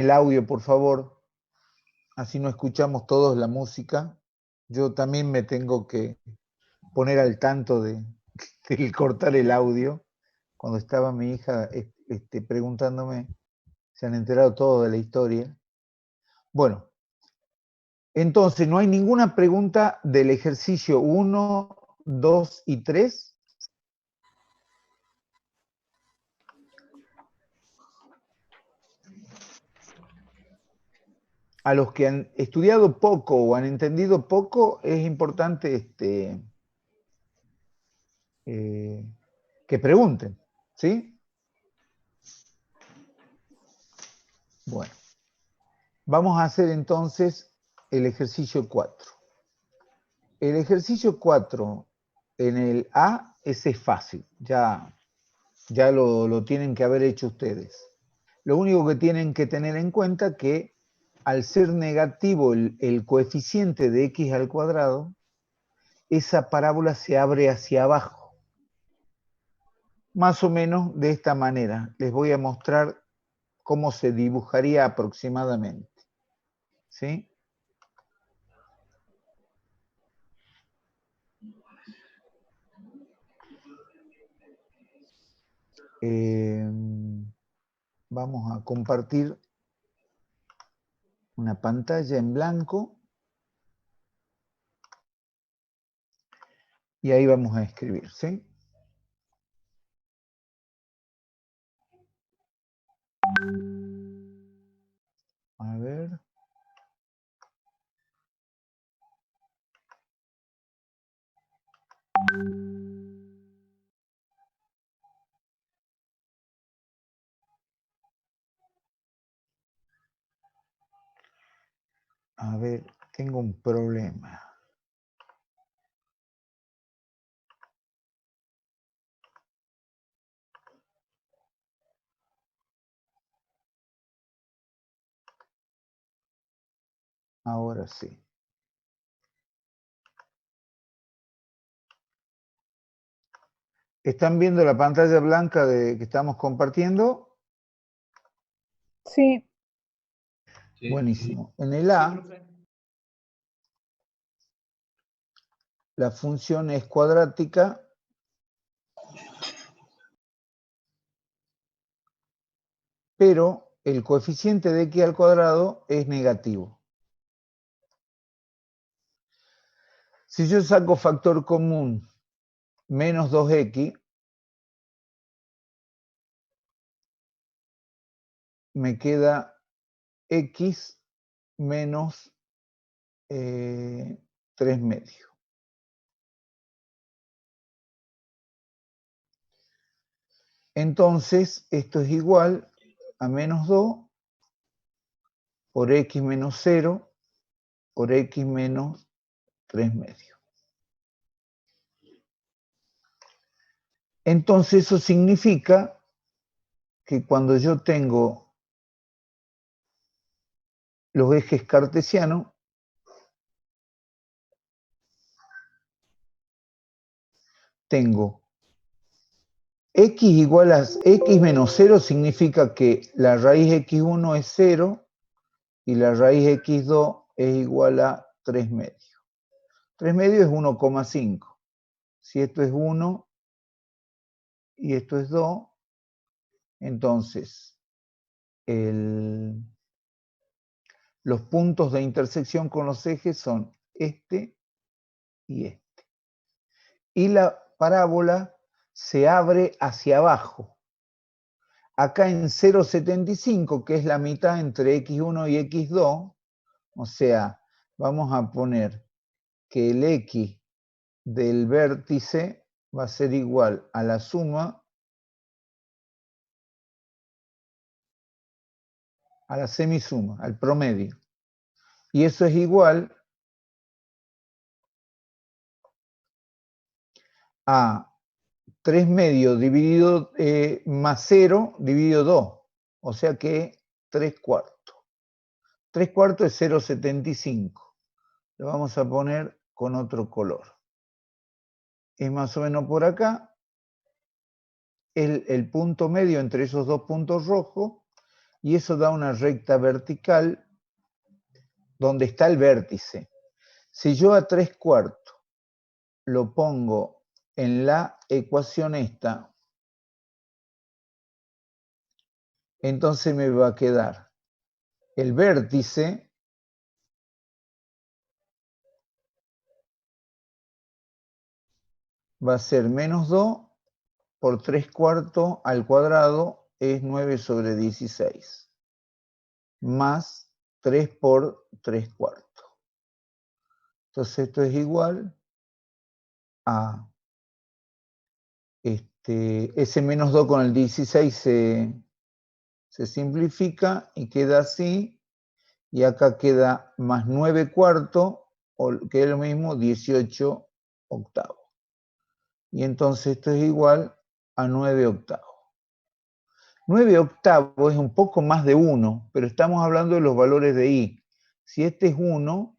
el audio, por favor, así no escuchamos todos la música. Yo también me tengo que poner al tanto de cortar el audio. Cuando estaba mi hija preguntándome, se han enterado todo de la historia. Bueno, entonces no hay ninguna pregunta del ejercicio 1, 2 y 3. A los que han estudiado poco o han entendido poco, es importante que pregunten, ¿sí? Bueno, vamos a hacer entonces el ejercicio 4. El ejercicio 4 en el A, ese es fácil, ya lo tienen que haber hecho ustedes. Lo único que tienen que tener en cuenta que al ser negativo el coeficiente de x al cuadrado, esa parábola se abre hacia abajo. Más o menos de esta manera. Les voy a mostrar cómo se dibujaría aproximadamente. ¿Sí? Vamos a compartir una pantalla en blanco y ahí vamos a escribir, ¿sí? A ver. A ver, tengo un problema. Ahora sí. ¿Están viendo la pantalla blanca que estamos compartiendo? Sí. Buenísimo. En el A, la función es cuadrática, pero el coeficiente de x al cuadrado es negativo. Si yo saco factor común menos 2x, me queda x menos 3 medios. Entonces, esto es igual a menos 2 por x menos 0 por x menos 3 medios. Entonces, eso significa que cuando yo tengo los ejes cartesianos, tengo x igual a x menos 0 significa que la raíz x1 es 0 y la raíz x2 es igual a 3 medios. 3 medios es 1,5. Si esto es 1 y esto es 2, entonces los puntos de intersección con los ejes son este y este. Y la parábola se abre hacia abajo. Acá en 0,75, que es la mitad entre x1 y x2, o sea, vamos a poner que el x del vértice va a ser igual a la suma a la semisuma, al promedio. Y eso es igual a 3 medios dividido más 0 dividido 2, o sea que 3 cuartos. 3 cuartos es 0,75. Lo vamos a poner con otro color. Es más o menos por acá. El punto medio entre esos dos puntos rojos y eso da una recta vertical donde está el vértice. Si yo a 3/4 lo pongo en la ecuación esta, entonces me va a quedar el vértice va a ser menos 2 por 3/4 al cuadrado es 9/16, más 3 por 3/4. Entonces esto es igual a ese menos 2 con el 16 se simplifica y queda así, y acá queda más 9/4, que es lo mismo, 18/8. Y entonces esto es igual a 9/8. 9/8 es un poco más de 1, pero estamos hablando de los valores de i. Si este es 1,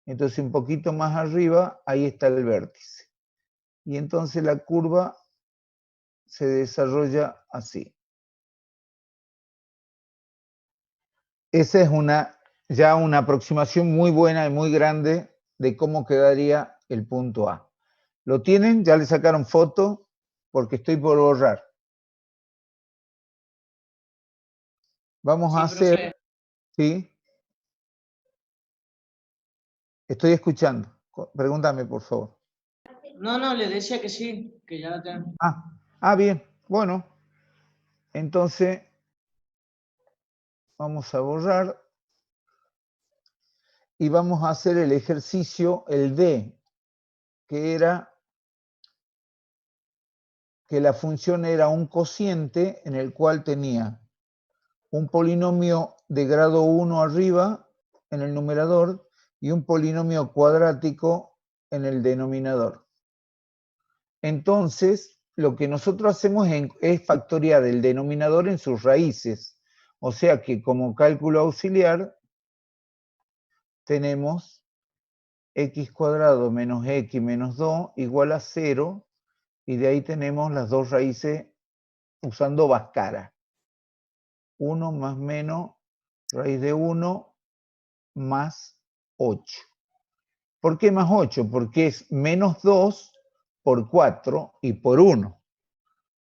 entonces un poquito más arriba, ahí está el vértice. Y entonces la curva se desarrolla así. Esa es ya una aproximación muy buena y muy grande de cómo quedaría el punto A. ¿Lo tienen? ¿Ya le sacaron foto? Porque estoy por borrar. Vamos a hacer... Profe. ¿Sí? Estoy escuchando. Pregúntame, por favor. No, le decía que sí, que ya la tengo. Bien. Bueno, entonces vamos a borrar y vamos a hacer el ejercicio, el D, que era que la función era un cociente en el cual tenía un polinomio de grado 1 arriba en el numerador y un polinomio cuadrático en el denominador. Entonces, lo que nosotros hacemos es factoriar el denominador en sus raíces. O sea que como cálculo auxiliar tenemos x cuadrado menos x menos 2 igual a 0, y de ahí tenemos las dos raíces usando Bhaskara. 1 más menos raíz de 1 más 8. ¿Por qué más 8? Porque es menos 2 por 4 y por 1.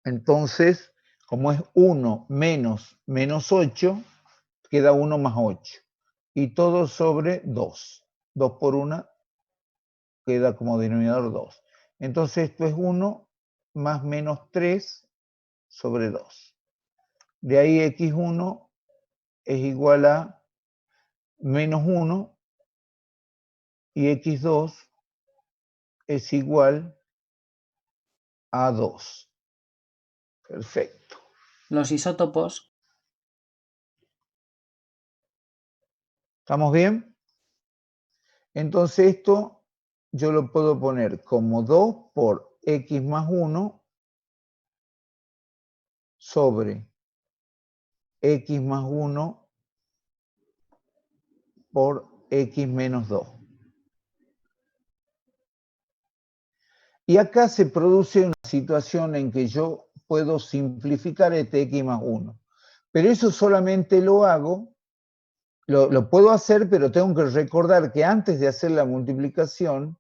Entonces, como es 1 menos menos 8, queda 1 más 8. Y todo sobre 2. 2 por 1 queda como denominador 2. Entonces esto es 1 más menos 3 sobre 2. De ahí x1 es igual a menos 1 y x2 es igual a 2. Perfecto. Los isótopos. ¿Estamos bien? Entonces esto yo lo puedo poner como 2 por x más 1 sobre x más 1 por x menos 2. Y acá se produce una situación en que yo puedo simplificar este x más 1. Pero eso solamente lo hago, lo puedo hacer, pero tengo que recordar que antes de hacer la multiplicación,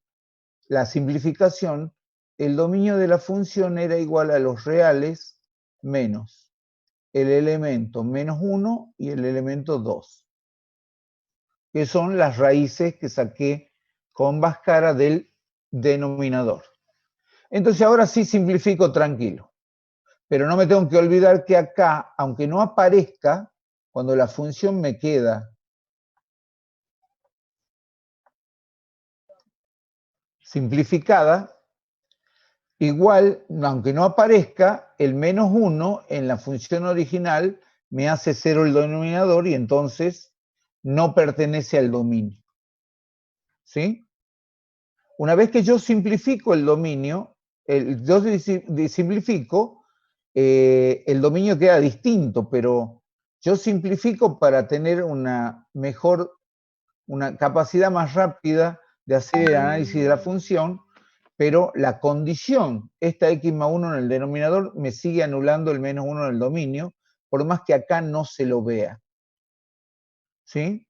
la simplificación, el dominio de la función era igual a los reales menos el elemento menos 1 y el elemento 2, que son las raíces que saqué con Bhaskara del denominador. Entonces ahora sí simplifico tranquilo, pero no me tengo que olvidar que acá, aunque no aparezca, cuando la función me queda simplificada, igual, aunque no aparezca, el menos 1 en la función original me hace 0 el denominador y entonces no pertenece al dominio. ¿Sí? Una vez que yo simplifico el dominio, el dominio queda distinto, pero yo simplifico para tener una capacidad más rápida de hacer el análisis de la función, pero la condición, esta x más 1 en el denominador, me sigue anulando el menos 1 en el dominio, por más que acá no se lo vea. ¿Sí?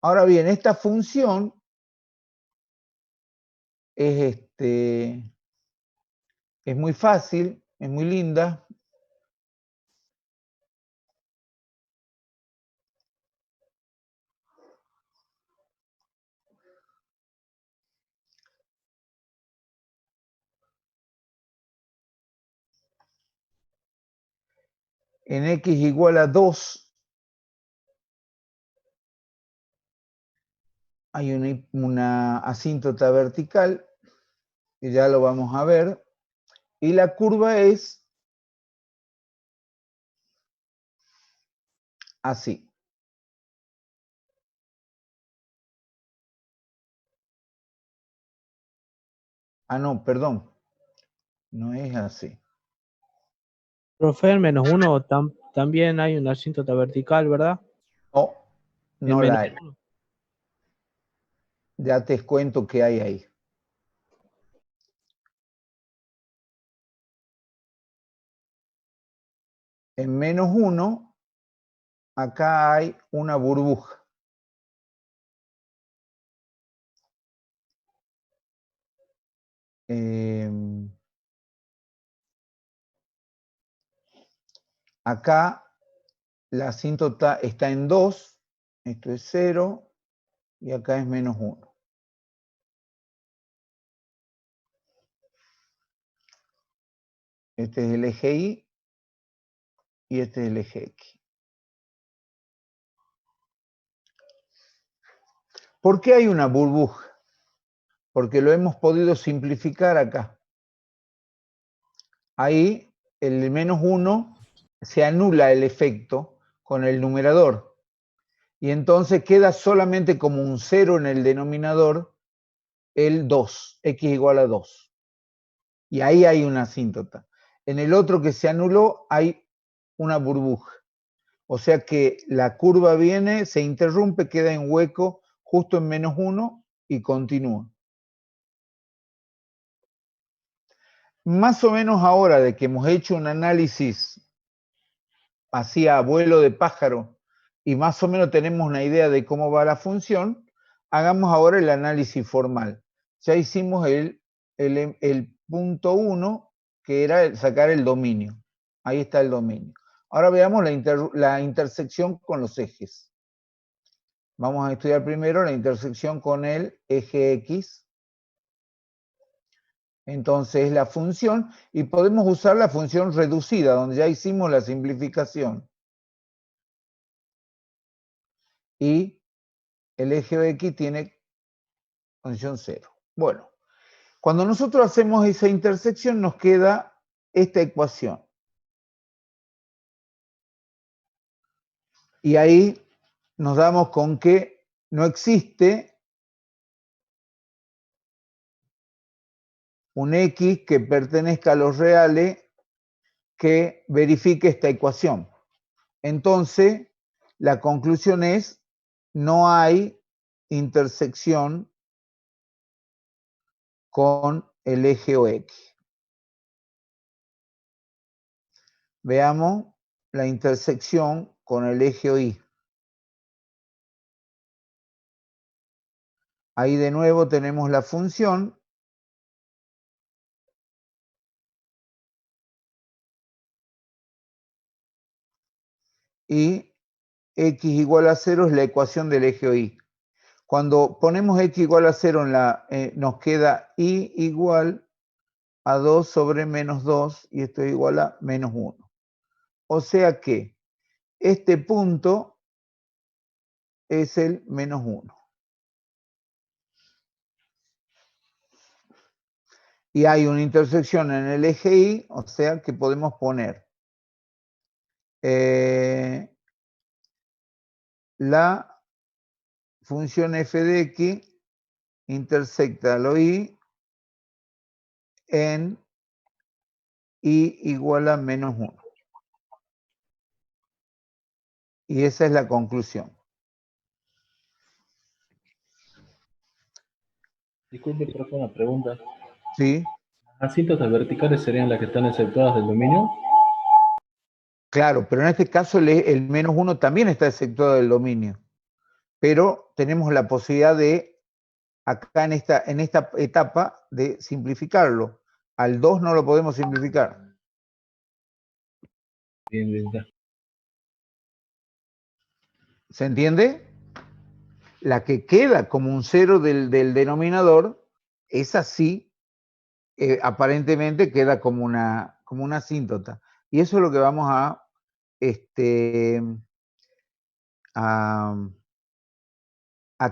Ahora bien, esta función es, es muy fácil, es muy linda. En x igual a 2, hay una asíntota vertical, que ya lo vamos a ver, y la curva es así. Ah, no, perdón, no es así. Profe, en -1 también hay una asíntota vertical, ¿verdad? No, no En la hay. -1. Ya te cuento qué hay ahí. En -1, acá hay una burbuja. Acá la asíntota está en 2, esto es 0, y acá es -1. Este es el eje Y y este es el eje X. ¿Por qué hay una burbuja? Porque lo hemos podido simplificar acá. Ahí el -1 se anula el efecto con el numerador. Y entonces queda solamente como un 0 en el denominador el 2, x igual a 2. Y ahí hay una asíntota. En el otro que se anuló hay una burbuja. O sea que la curva viene, se interrumpe, queda en hueco justo en -1 y continúa. Más o menos ahora de que hemos hecho un análisis así a vuelo de pájaro y más o menos tenemos una idea de cómo va la función, hagamos ahora el análisis formal. Ya hicimos el punto 1, que era sacar el dominio. Ahí está el dominio. Ahora veamos la intersección con los ejes. Vamos a estudiar primero la intersección con el eje X. Entonces la función, y podemos usar la función reducida, donde ya hicimos la simplificación. Y el eje X tiene condición 0. Bueno, cuando nosotros hacemos esa intersección nos queda esta ecuación. Y ahí nos damos con que no existe un X que pertenezca a los reales que verifique esta ecuación. Entonces, la conclusión es, no hay intersección con el eje OX. Veamos la intersección con el eje OY. Ahí de nuevo tenemos la función. Y x igual a 0 es la ecuación del eje OY. Cuando ponemos x igual a 0 nos queda y igual a 2 sobre menos 2 y esto es igual a menos 1. O sea que este punto es el menos 1. Y hay una intersección en el eje Y, o sea que podemos poner la función f de x intersecta lo Y en Y igual a menos 1. Y esa es la conclusión. Disculpe, profe, una pregunta. ¿Sí? ¿Las asíntotas verticales serían las que están exceptuadas del dominio? Claro, pero en este caso el menos 1 también está exceptuado del dominio. Pero tenemos la posibilidad de, acá en esta etapa, de simplificarlo. Al 2 no lo podemos simplificar. Bien, bien, ya. ¿Se entiende? La que queda como un 0 del denominador, esa sí, aparentemente queda como una asíntota. Y eso es lo que vamos a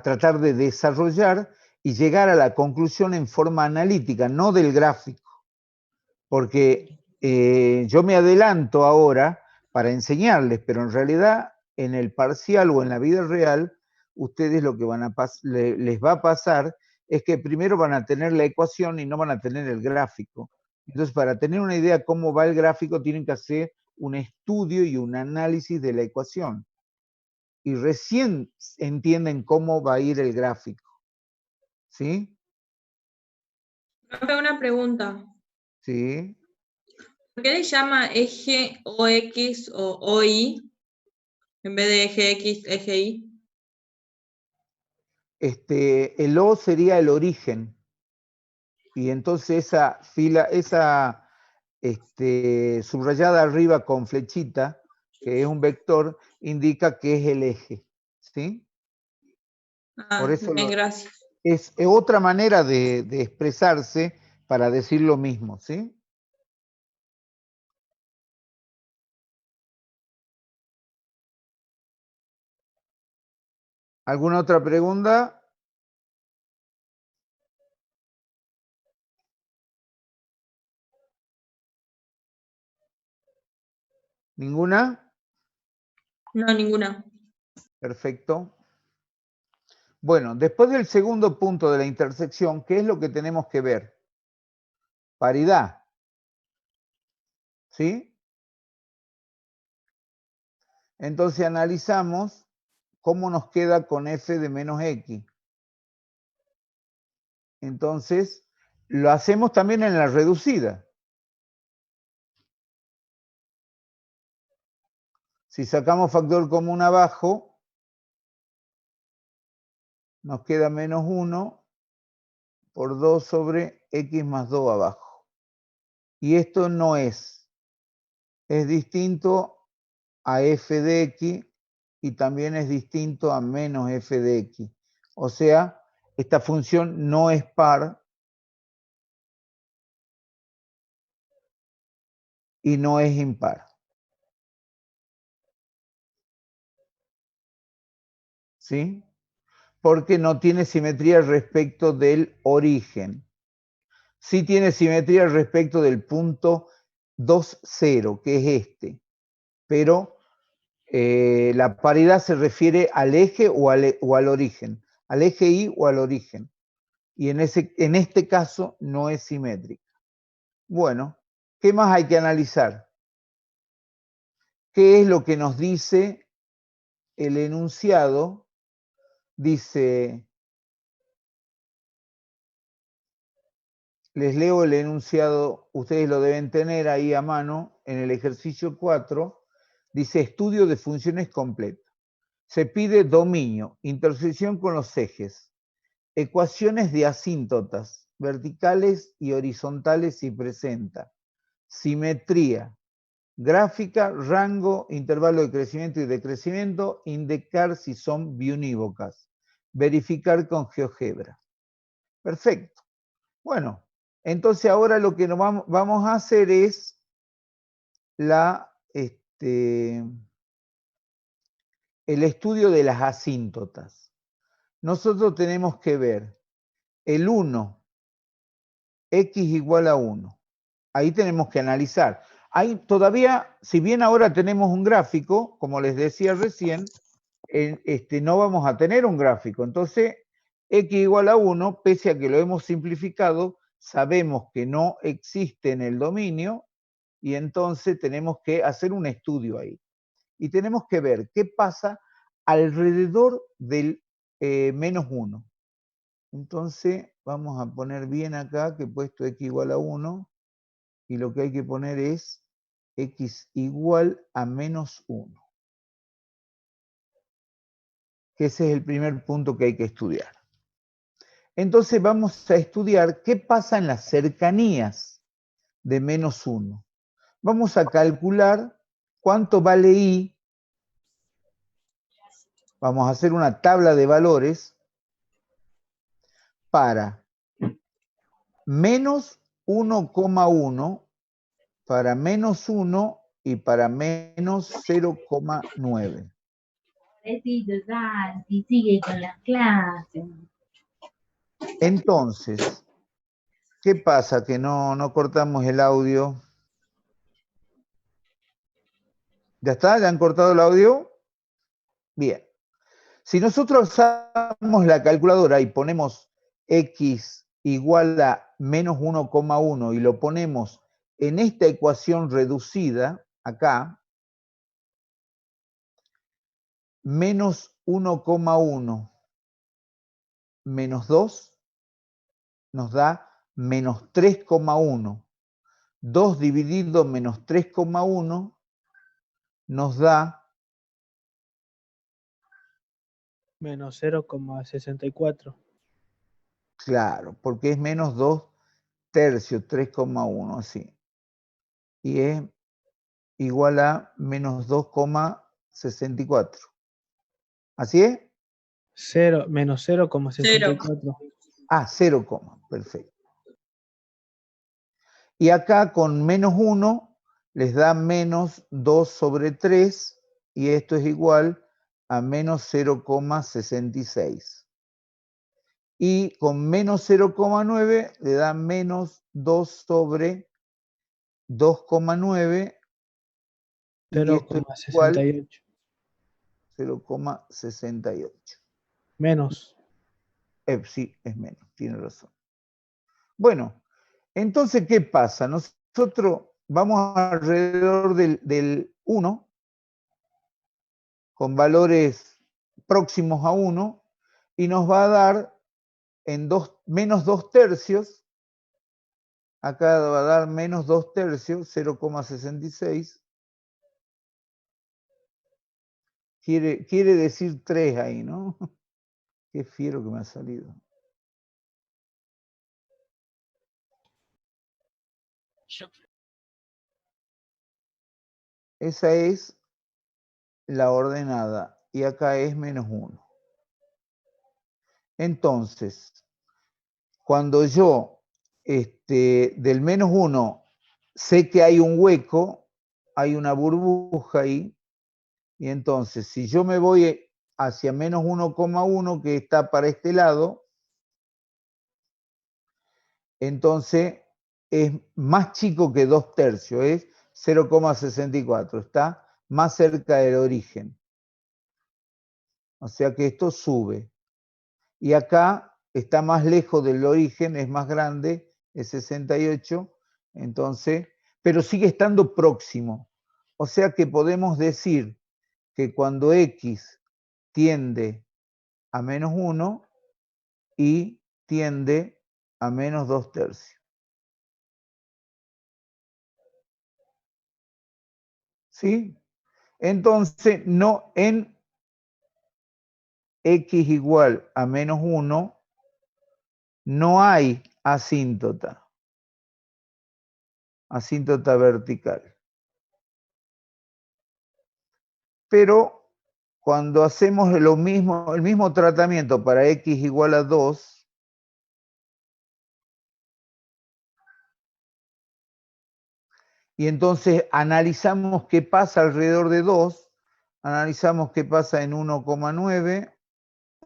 tratar de desarrollar y llegar a la conclusión en forma analítica, no del gráfico. Porque yo me adelanto ahora para enseñarles, pero en realidad en el parcial o en la vida real, ustedes lo que les va a pasar es que primero van a tener la ecuación y no van a tener el gráfico. Entonces, para tener una idea de cómo va el gráfico, tienen que hacer un estudio y un análisis de la ecuación. Y recién entienden cómo va a ir el gráfico. ¿Sí? Profe, una pregunta. Sí. ¿Por qué le llama eje OX o OY en vez de eje X, eje Y? El O sería el origen. Y entonces esa fila, subrayada arriba con flechita, que es un vector, indica que es el eje. ¿Sí? Por eso Bien, gracias. es otra manera de expresarse para decir lo mismo. ¿Sí? ¿Alguna otra pregunta? ¿Ninguna? No, ninguna. Perfecto. Bueno, después del segundo punto de la intersección, ¿qué es lo que tenemos que ver? Paridad. ¿Sí? Entonces analizamos cómo nos queda con f de menos x. Entonces, lo hacemos también en la reducida. Si sacamos factor común abajo, nos queda menos 1 por 2 sobre x más 2 abajo. Y esto no es distinto a f de x y también es distinto a menos f de x. O sea, esta función no es par y no es impar. ¿Sí? Porque no tiene simetría respecto del origen. Sí tiene simetría respecto del punto 2, 0, que es este. Pero la paridad se refiere al eje o al origen. Al eje Y o al origen. Y en este caso no es simétrica. Bueno, ¿qué más hay que analizar? ¿Qué es lo que nos dice el enunciado? Dice, les leo el enunciado, ustedes lo deben tener ahí a mano, en el ejercicio 4, dice estudio de funciones completas. Se pide dominio, intersección con los ejes, ecuaciones de asíntotas, verticales y horizontales si presenta, simetría, gráfica, rango, intervalo de crecimiento y decrecimiento, indicar si son biunívocas, verificar con GeoGebra. Perfecto. Bueno, entonces ahora lo que vamos a hacer es el estudio de las asíntotas. Nosotros tenemos que ver el 1, x igual a 1. Ahí tenemos que analizar. Ahí todavía, si bien ahora tenemos un gráfico, como les decía recién, no vamos a tener un gráfico. Entonces, x igual a 1, pese a que lo hemos simplificado, sabemos que no existe en el dominio y entonces tenemos que hacer un estudio ahí. Y tenemos que ver qué pasa alrededor del menos 1. Entonces, vamos a poner bien acá que he puesto x igual a 1 y lo que hay que poner es x igual a menos 1. Que ese es el primer punto que hay que estudiar. Entonces vamos a estudiar qué pasa en las cercanías de menos 1. Vamos a calcular cuánto vale i. Vamos a hacer una tabla de valores para menos 1,1, para menos 1 y para menos 0,9. Y sigue con las clases. Entonces, ¿qué pasa? Que no cortamos el audio. ¿Ya está? ¿Ya han cortado el audio? Bien. Si nosotros usamos la calculadora y ponemos x igual a menos 1,1 y lo ponemos en esta ecuación reducida, acá, menos 1,1 menos 2 nos da menos 3,1. 2 dividido menos 3,1 nos da Menos 0,64. claro, porque es menos 2 tercios, 3,1, así. Y es igual a menos 2,64. ¿Así es? Menos 0,64. Ah, 0, perfecto. Y acá con menos 1 les da menos 2 sobre 3 y esto es igual a menos 0,66. Y con menos 0,9 le da menos 2 sobre 2,9 y esto es igual 0,68. 0,68. Menos. Sí, es menos, tiene razón. Bueno, entonces, ¿qué pasa? Nosotros vamos alrededor del 1, con valores próximos a 1, y nos va a dar en menos 2 tercios, acá va a dar menos 2 tercios, 0,66. Quiere decir 3 ahí, ¿no? Qué fiero que me ha salido. Esa es la ordenada y acá es menos 1. Entonces, cuando yo del menos 1 sé que hay un hueco, hay una burbuja ahí, y entonces si yo me voy hacia menos 1,1 que está para este lado, entonces es más chico que 2 tercios, es 0,64, está más cerca del origen. O sea que esto sube. Y acá está más lejos del origen, es más grande, es 68, entonces, pero sigue estando próximo. O sea que podemos decir que cuando x tiende a menos 1, y tiende a menos 2 tercios. ¿Sí? Entonces, no en x igual a menos 1, no hay asíntota vertical. Pero cuando hacemos el mismo tratamiento para x igual a 2, y entonces analizamos qué pasa alrededor de 2, analizamos qué pasa en 1,9,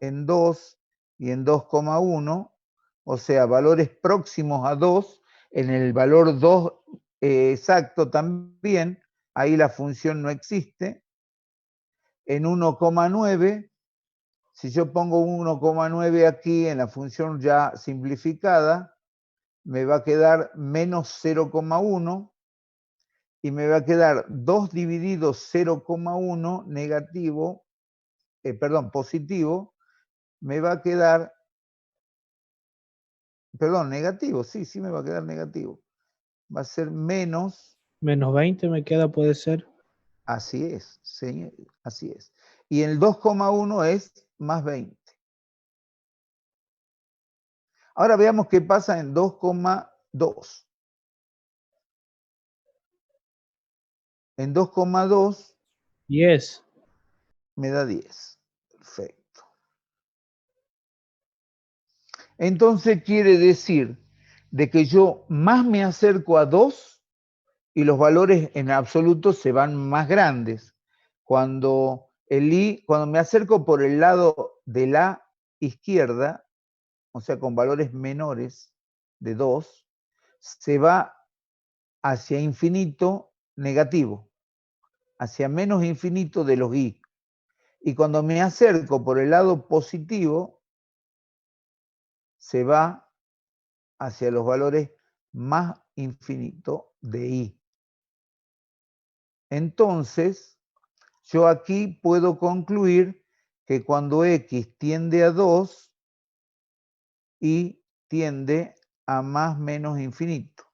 en 2 y en 2,1, o sea, valores próximos a 2, en el valor 2 exacto también, ahí la función no existe. En 1,9, si yo pongo 1,9 aquí en la función ya simplificada, me va a quedar menos 0,1 y me va a quedar 2 dividido 0,1 negativo, positivo, me va a quedar, negativo, sí me va a quedar negativo. Va a ser menos Menos 20 me queda, puede ser. Así es, sí, así es. Y el 2,1 es más 20. Ahora veamos qué pasa en 2,2. En 2,2 10. me da 10. Perfecto. Entonces quiere decir de que yo más me acerco a 2 y los valores en absoluto se van más grandes. Cuando me acerco por el lado de la izquierda, o sea, con valores menores de 2, se va hacia infinito negativo, hacia menos infinito de los i. Y cuando me acerco por el lado positivo, se va hacia los valores más infinito de i. Entonces, yo aquí puedo concluir que cuando x tiende a 2, y tiende a más menos infinito.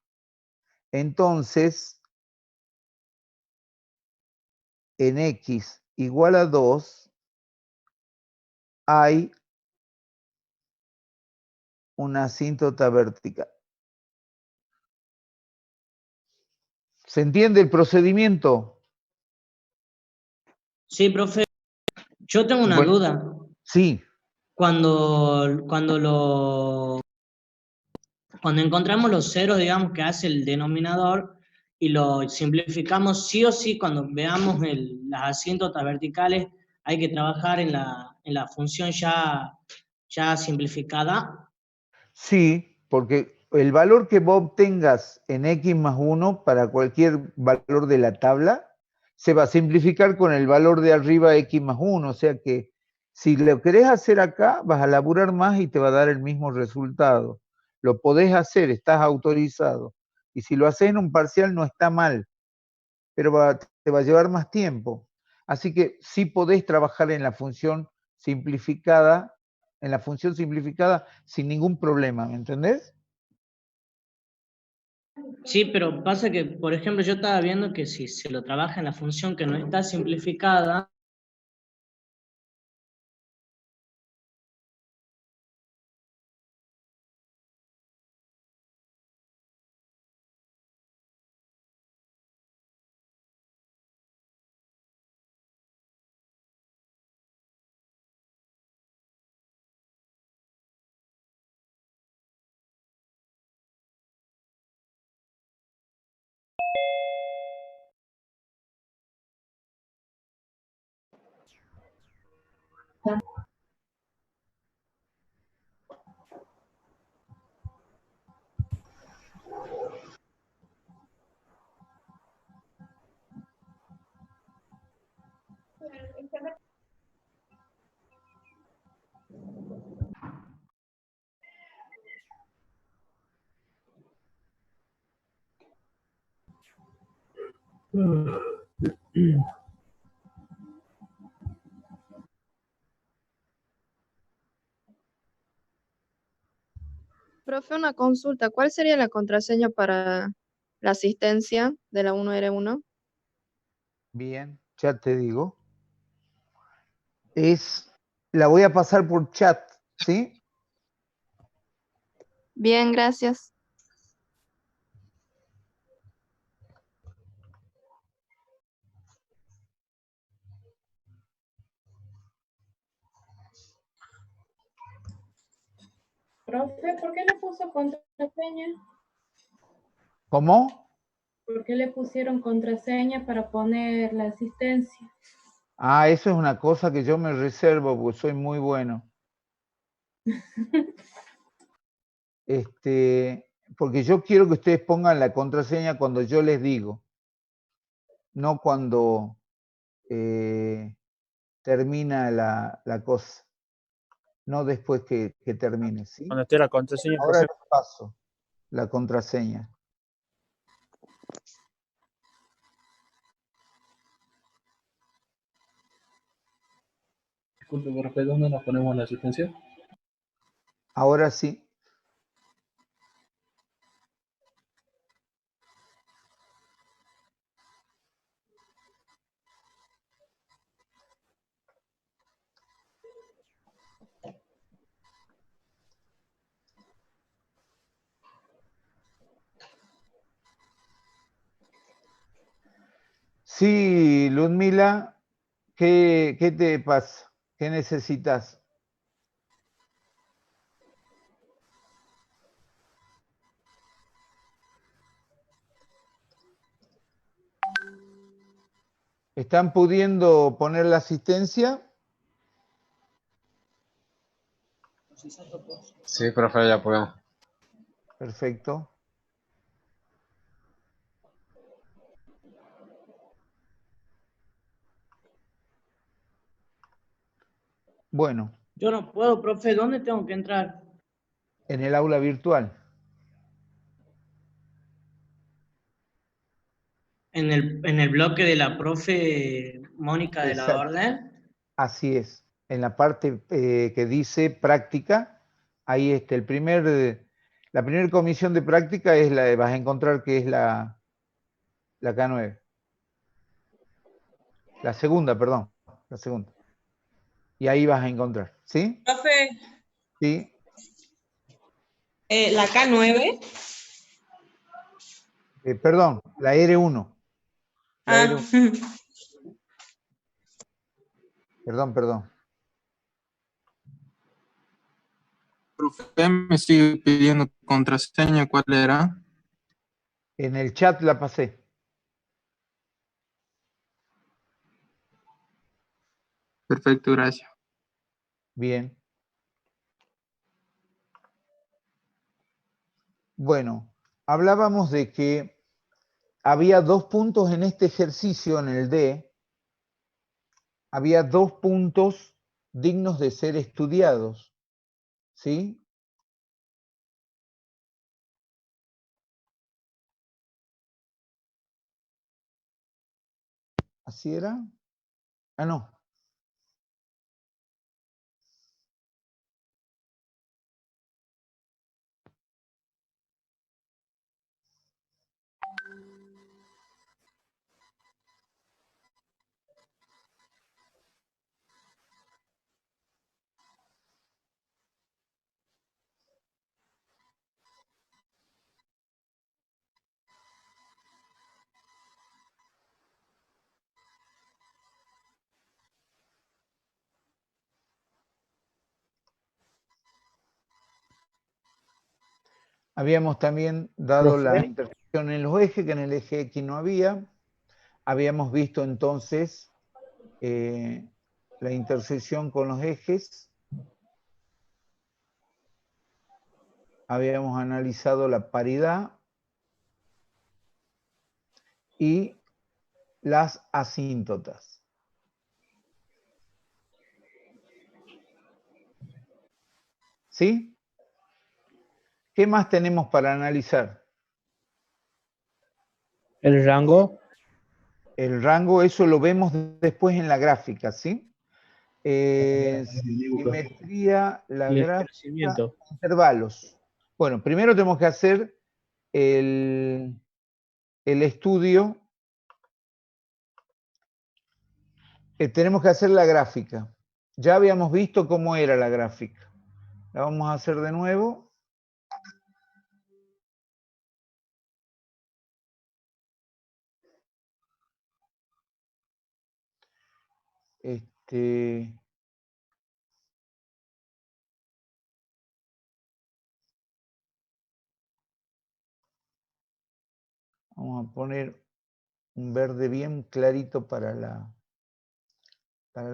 Entonces, en x igual a 2, hay una asíntota vertical. ¿Se entiende el procedimiento? Sí, profe. Yo tengo una Bueno, duda. sí, Cuando encontramos los ceros, digamos, que hace el denominador y lo simplificamos sí o sí, cuando veamos las asíntotas verticales, hay que trabajar en la función ya simplificada. sí, porque el valor que vos obtengas en x más 1 para cualquier valor de la tabla se va a simplificar con el valor de arriba x más 1. O sea que si lo querés hacer acá, vas a laburar más y te va a dar el mismo resultado. Lo podés hacer, estás autorizado. Y si lo haces en un parcial no está mal, pero te va a llevar más tiempo. Así que sí podés trabajar en la función simplificada, sin ningún problema, ¿me entendés? Sí, pero pasa que, por ejemplo, yo estaba viendo que si se lo trabaja en la función que no está simplificada, Profe, una consulta. ¿Cuál sería la contraseña para la asistencia de la 1R1? Bien, ya te digo. La voy a pasar por chat, ¿sí? Bien, gracias. Profe, ¿por qué le puso contraseña? ¿Cómo? ¿Por qué le pusieron contraseña para poner la asistencia? Ah, eso es una cosa que yo me reservo porque soy muy bueno. Porque yo quiero que ustedes pongan la contraseña cuando yo les digo, no cuando termina la cosa, no después que termine, ¿sí? Cuando esté la contraseña, Ahora profe. les paso la contraseña. Disculpe, profe, ¿dónde nos ponemos la asistencia? Ahora sí. Sí, Ludmila, ¿qué te pasa? ¿Qué necesitas? ¿Están pudiendo poner la asistencia? Sí, profe, ya puedo. Perfecto. Bueno, Yo no puedo, profe, ¿dónde tengo que entrar? en el aula virtual. En el bloque de la profe Mónica de la Exacto. Orden. Así es. En la parte que dice práctica, ahí está la primera comisión de práctica es vas a encontrar que es la K9. La segunda, perdón. La segunda. Y ahí vas a encontrar. ¿Sí? Profe, Sí. la K9. Perdón, la R1. La Ah, R1. Perdón. Profe, me sigue pidiendo contraseña, ¿cuál era? En el chat la pasé. Perfecto, gracias. Bien. Bueno, hablábamos de que había 2 puntos en este ejercicio, en el D. Había 2 puntos dignos de ser estudiados. ¿Sí? ¿Así era? Ah, no. Habíamos también dado la Profe, intersección en los ejes, que en el eje X no había. Habíamos visto entonces la intersección con los ejes. Habíamos analizado la paridad y las asíntotas. ¿Sí? ¿Qué más tenemos para analizar? el rango, El rango, eso lo vemos después en la gráfica, ¿sí? Simetría, la y el gráfica, crecimiento. intervalos. Bueno, primero tenemos que hacer el estudio. Tenemos que hacer la gráfica. Ya habíamos visto cómo era la gráfica. La vamos a hacer de nuevo. Vamos a poner un verde bien clarito para la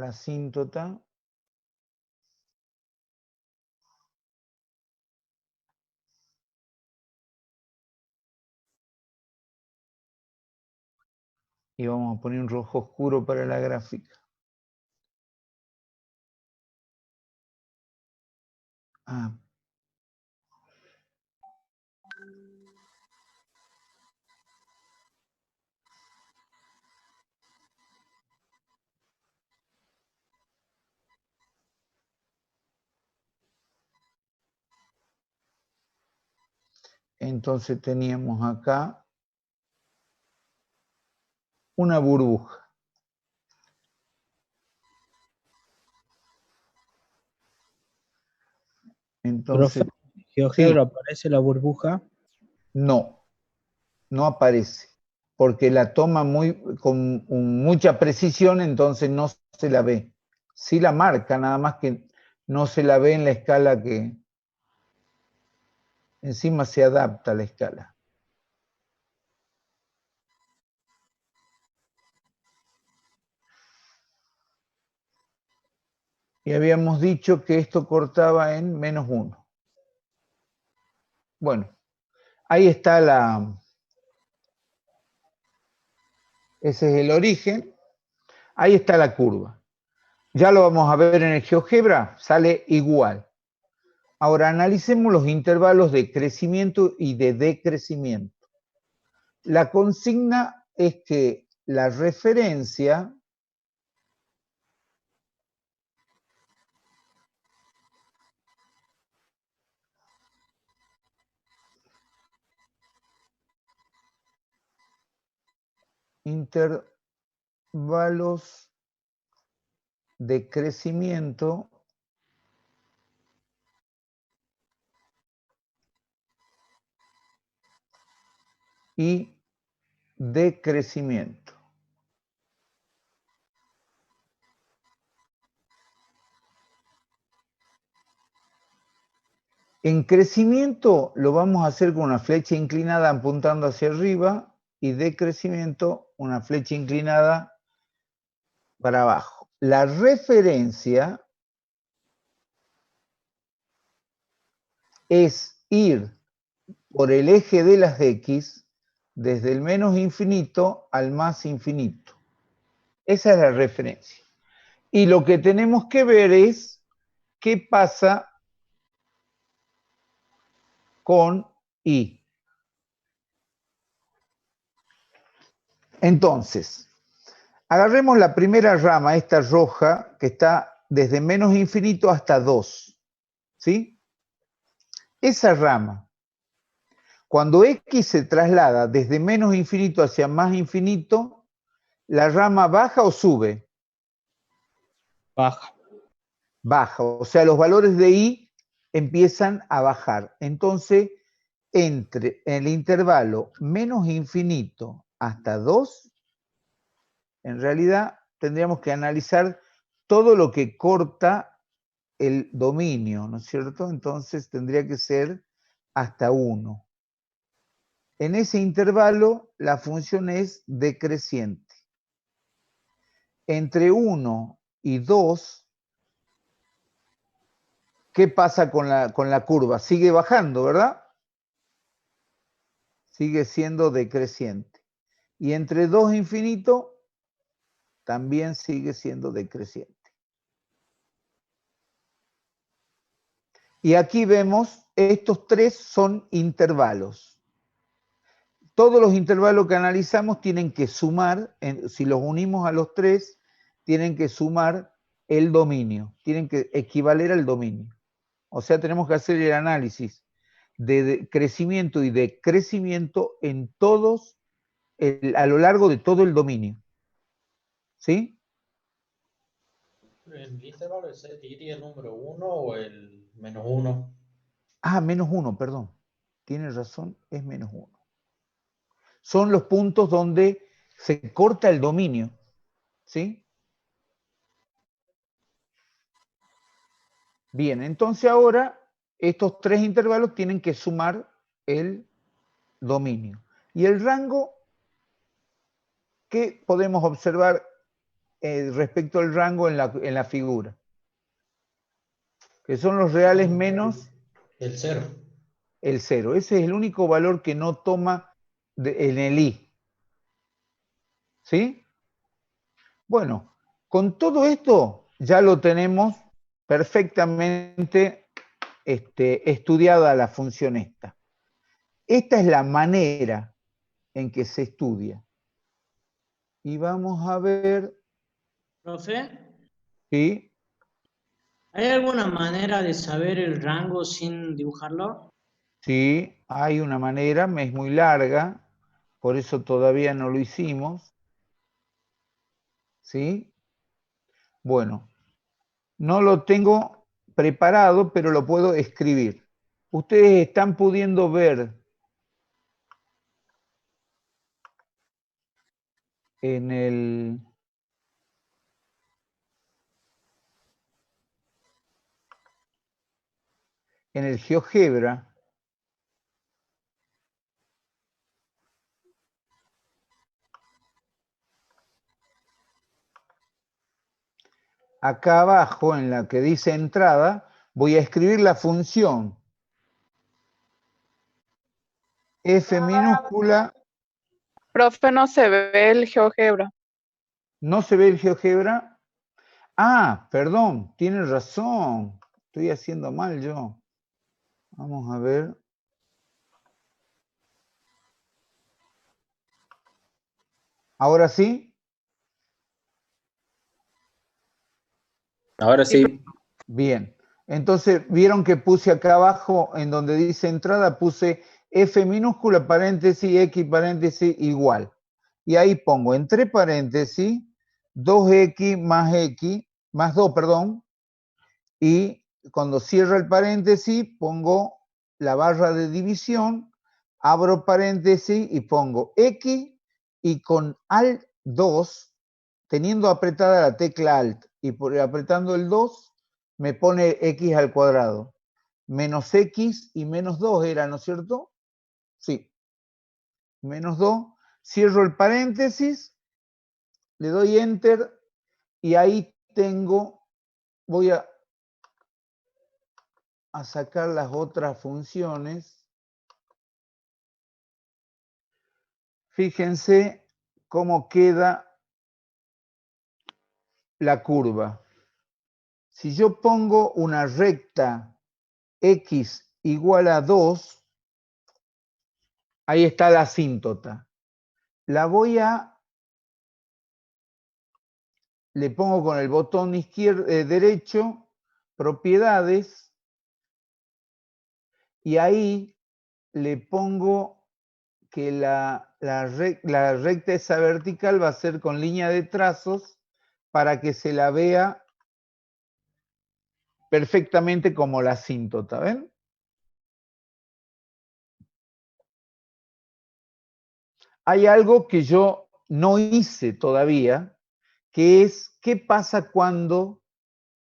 asíntota. Y vamos a poner un rojo oscuro para la gráfica. Ah. Entonces teníamos acá una burbuja. Entonces, Profe, GeoGebra aparece la burbuja. no aparece. porque la toma con mucha precisión, entonces no se la ve. Sí la marca, nada más que no se la ve en la escala que encima se adapta a la escala. Y habíamos dicho que esto cortaba en -1. Bueno, ahí está ese es el origen. Ahí está la curva. Ya lo vamos a ver en el GeoGebra, sale igual. Ahora analicemos los intervalos de crecimiento y de decrecimiento. La consigna es que la referencia intervalos de crecimiento y decrecimiento. En crecimiento lo vamos a hacer con una flecha inclinada apuntando hacia arriba y decrecimiento una flecha inclinada para abajo. La referencia es ir por el eje de las X desde el menos infinito al más infinito. Esa es la referencia. Y lo que tenemos que ver es qué pasa con I. Entonces, agarremos la primera rama, esta roja, que está desde menos infinito hasta 2. ¿Sí? Esa rama, cuando X se traslada desde menos infinito hacia más infinito, ¿la rama baja o sube? Baja. Baja, o sea, los valores de I empiezan a bajar. Entonces, entre el intervalo menos infinito hasta 2, en realidad tendríamos que analizar todo lo que corta el dominio, ¿no es cierto? Entonces tendría que ser hasta 1. En ese intervalo la función es decreciente. Entre 1 y 2, ¿qué pasa con la curva? Sigue bajando, ¿verdad? Sigue siendo decreciente. Y entre 2 e infinito, también sigue siendo decreciente. Y aquí vemos, estos tres son intervalos. Todos los intervalos que analizamos tienen que sumar, si los unimos a los tres, tienen que sumar el dominio, tienen que equivaler al dominio. O sea, tenemos que hacer el análisis de crecimiento y decrecimiento en todos, a lo largo de todo el dominio. ¿Sí? ¿El intervalo es el número 1 o el -1? Ah, -1, perdón. Tiene razón, es -1. Son los puntos donde se corta el dominio. ¿Sí? Bien, entonces ahora estos tres intervalos tienen que sumar el dominio. Y el rango, ¿qué podemos observar respecto al rango en la figura? Que son los reales menos El 0. el 0. Ese es el único valor que no toma en el I. ¿Sí? Bueno, con todo esto ya lo tenemos perfectamente estudiada la función esta. Esta es la manera en que se estudia. Y vamos a ver... Profe, ¿Sí? ¿hay alguna manera de saber el rango sin dibujarlo? Sí, hay una manera, es muy larga, por eso todavía no lo hicimos. ¿Sí? Bueno, no lo tengo preparado, pero lo puedo escribir. Ustedes están pudiendo ver en el GeoGebra, acá abajo en la que dice entrada, voy a escribir la función F minúscula. Profe, no se ve el GeoGebra. ¿No se ve el GeoGebra? Ah, perdón, tiene razón. Estoy haciendo mal yo. Vamos a ver. ¿Ahora sí? Ahora sí. Bien. Entonces, vieron que puse acá abajo, en donde dice entrada, puse F minúscula, paréntesis, X, paréntesis, igual. Y ahí pongo entre paréntesis 2X más 2, perdón. Y cuando cierro el paréntesis, pongo la barra de división, abro paréntesis y pongo X, y con Alt 2, teniendo apretada la tecla Alt y apretando el 2, me pone X al cuadrado. Menos X y menos 2 era, ¿no es cierto? Sí. Menos 2. Cierro el paréntesis, le doy Enter y ahí tengo, voy a sacar las otras funciones. Fíjense cómo queda la curva. Si yo pongo una recta X igual a 2, ahí está la asíntota. La le pongo con el botón derecho, propiedades, y ahí le pongo que la recta esa vertical va a ser con línea de trazos para que se la vea perfectamente como la asíntota, ¿ven? Hay algo que yo no hice todavía, que es qué pasa cuando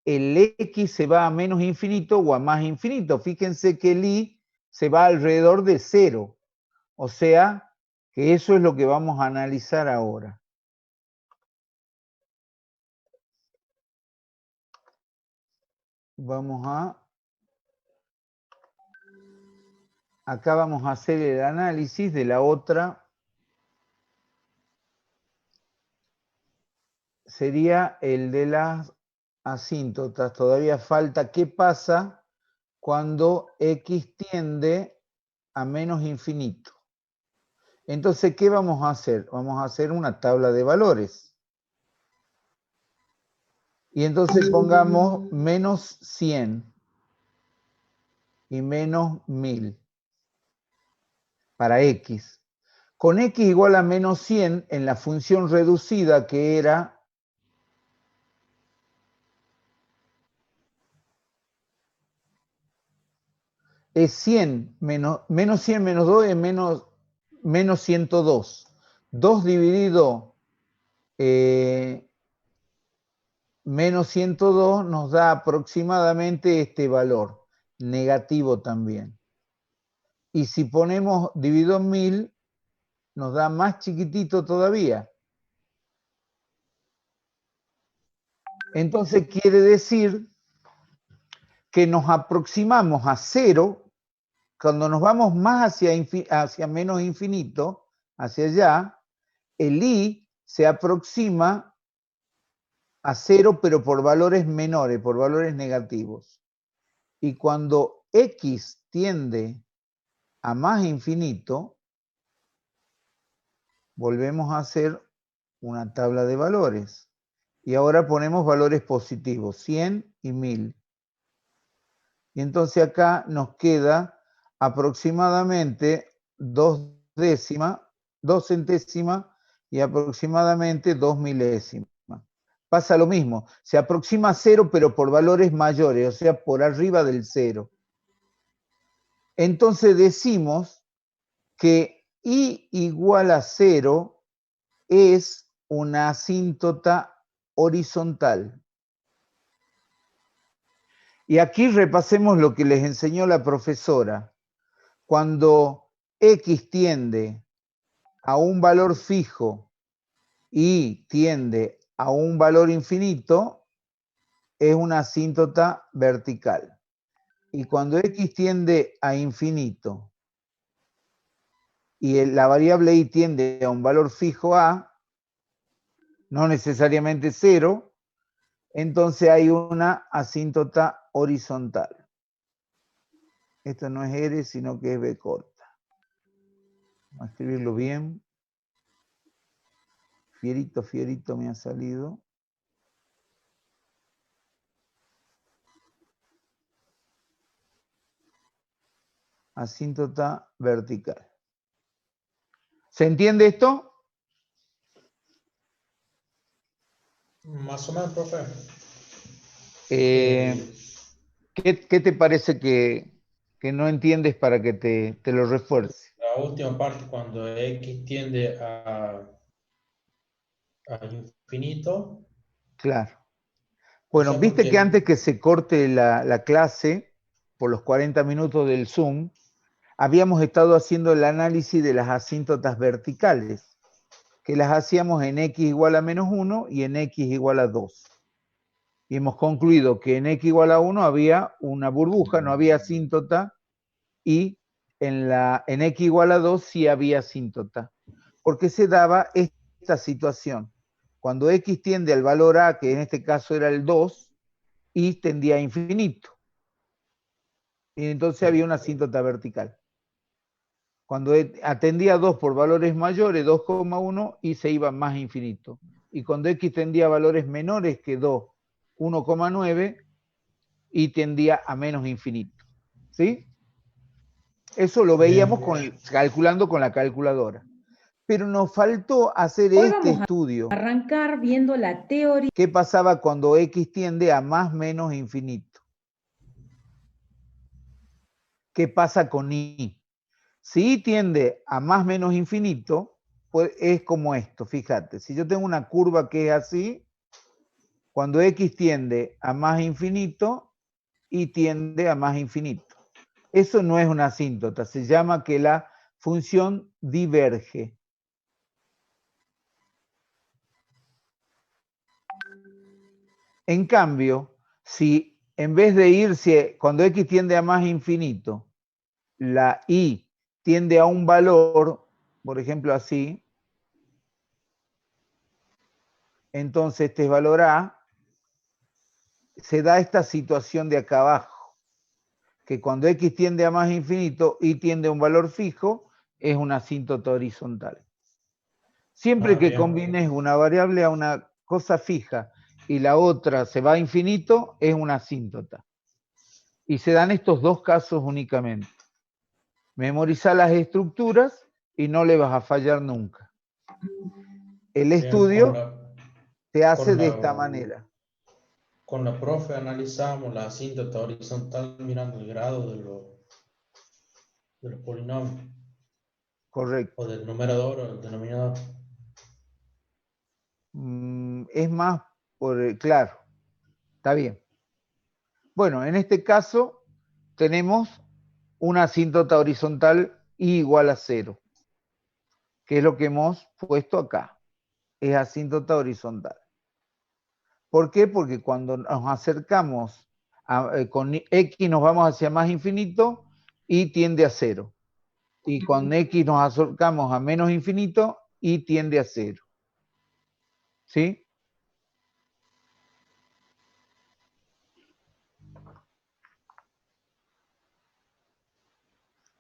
el X se va a menos infinito o a más infinito. Fíjense que el Y se va alrededor de 0. O sea, que eso es lo que vamos a analizar ahora. Acá vamos a hacer el análisis de la otra. Sería el de las asíntotas. Todavía falta qué pasa cuando X tiende a menos infinito. Entonces, ¿qué vamos a hacer? Vamos a hacer una tabla de valores. Y entonces pongamos menos 100 y menos 1000 para X. Con X igual a menos 100 en la función reducida que era es 100 menos 100 menos 2 es menos 102. 2 dividido menos 102 nos da aproximadamente este valor, negativo también. Y si ponemos dividido en 1000, nos da más chiquitito todavía. Entonces quiere decir que nos aproximamos a 0, cuando nos vamos más hacia menos infinito, hacia allá, el I se aproxima a 0, pero por valores menores, por valores negativos. Y cuando X tiende a más infinito, volvemos a hacer una tabla de valores. Y ahora ponemos valores positivos, 100 y 1000. Y entonces acá nos queda aproximadamente 2 centésimas y aproximadamente 2 milésimas. Pasa lo mismo, se aproxima a 0 pero por valores mayores, o sea, por arriba del 0. Entonces decimos que I igual a 0 es una asíntota horizontal. Y aquí repasemos lo que les enseñó la profesora. Cuando X tiende a un valor fijo y tiende a un valor infinito, es una asíntota vertical. Y cuando X tiende a infinito y la variable Y tiende a un valor fijo A, no necesariamente 0, entonces hay una asíntota horizontal. Esto no es R, sino que es B corta. Vamos a escribirlo bien. Fierito, fierito me ha salido. Asíntota vertical. ¿Se entiende esto? Más o menos, profe. ¿Qué te parece que no entiendes para que te lo refuerce? La última parte, cuando X tiende a infinito. Claro. O Bueno, sea, viste porque... que antes que se corte la clase, por los 40 minutos del Zoom, habíamos estado haciendo el análisis de las asíntotas verticales, que las hacíamos en X igual a menos 1 y en X igual a 2. Y hemos concluido que en X igual a 1 había una burbuja, no había asíntota, y en X igual a 2 sí había asíntota, porque se daba esta situación. Cuando X tiende al valor A, que en este caso era el 2, y tendía a infinito. Y entonces había una asíntota vertical. Cuando atendía a 2 por valores mayores, 2,1, y se iba más infinito. Y cuando X tendía a valores menores que 2, 1,9, y tendía a menos infinito. ¿Sí? Eso lo veíamos calculando con la calculadora. Pero nos faltó hacer este estudio. Arrancar viendo la teoría. ¿Qué pasaba cuando X tiende a más menos infinito? ¿Qué pasa con Y? Si Y tiende a más menos infinito, pues es como esto, fíjate. Si yo tengo una curva que es así, cuando X tiende a más infinito, Y tiende a más infinito. Eso no es una asíntota, se llama que la función diverge. En cambio, si en vez de irse, cuando X tiende a más infinito, la Y tiende a un valor, por ejemplo así, entonces este es valor A, se da esta situación de acá abajo, que cuando X tiende a más infinito, Y tiende a un valor fijo, es una asíntota horizontal. Siempre que combines una variable a una cosa fija y la otra se va a infinito, es una asíntota. Y se dan estos dos casos únicamente. Memoriza las estructuras y no le vas a fallar nunca. El estudio se hace de esta manera. Con la profe analizamos la asíntota horizontal mirando el grado de los polinomios. Correcto. O del numerador o del denominador. Es más, claro, está bien. Bueno, en este caso tenemos una asíntota horizontal Y igual a 0, que es lo que hemos puesto acá. Es asíntota horizontal. ¿Por qué? Porque cuando nos acercamos con X nos vamos hacia más infinito, Y tiende a 0. Y con X nos acercamos a menos infinito, Y tiende a 0. ¿Sí?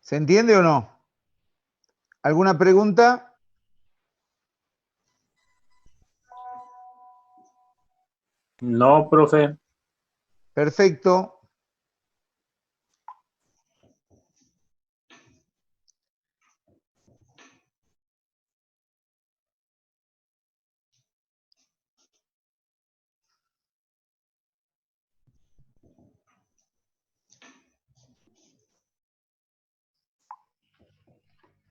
¿Se entiende o no? ¿Alguna pregunta? No, profe. Perfecto.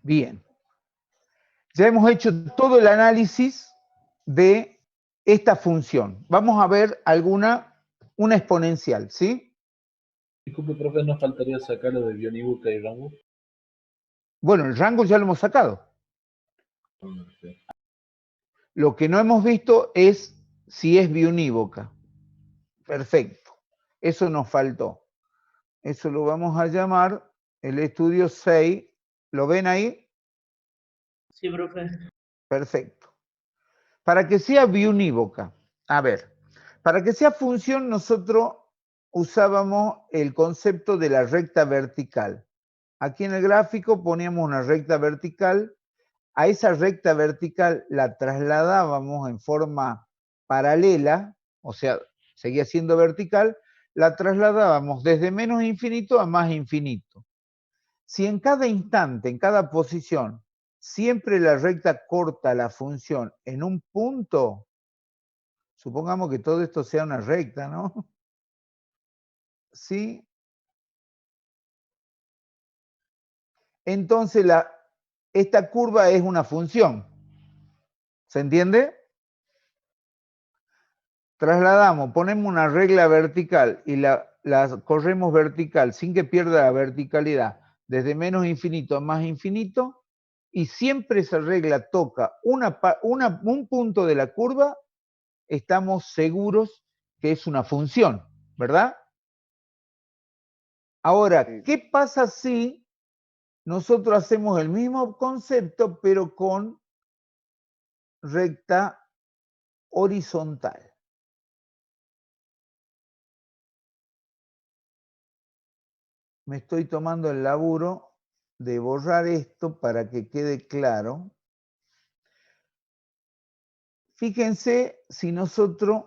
Bien. Ya hemos hecho todo el análisis de esta función. Vamos a ver una exponencial, ¿sí? Disculpe, profe, ¿nos faltaría sacar lo de bionívoca y rango? Bueno, el rango ya lo hemos sacado. Lo que no hemos visto es si es biunívoca. Perfecto. Eso nos faltó. Eso lo vamos a llamar el estudio 6. ¿Lo ven ahí? Sí, profe. Perfecto. Para que sea biunívoca, a ver, para que sea función nosotros usábamos el concepto de la recta vertical. Aquí en el gráfico poníamos una recta vertical. A esa recta vertical la trasladábamos en forma paralela, o sea, seguía siendo vertical, la trasladábamos desde menos infinito a más infinito. Si en cada instante, en cada posición, siempre la recta corta la función en un punto, supongamos que todo esto sea una recta, ¿no? ¿Sí? Entonces esta curva es una función. ¿Se entiende? Trasladamos, ponemos una regla vertical y la corremos vertical sin que pierda la verticalidad desde menos infinito a más infinito, y siempre esa regla toca un punto de la curva, estamos seguros que es una función, ¿verdad? Ahora, ¿qué pasa si nosotros hacemos el mismo concepto pero con recta horizontal? Me estoy tomando el laburo de borrar esto para que quede claro. Fíjense si nosotros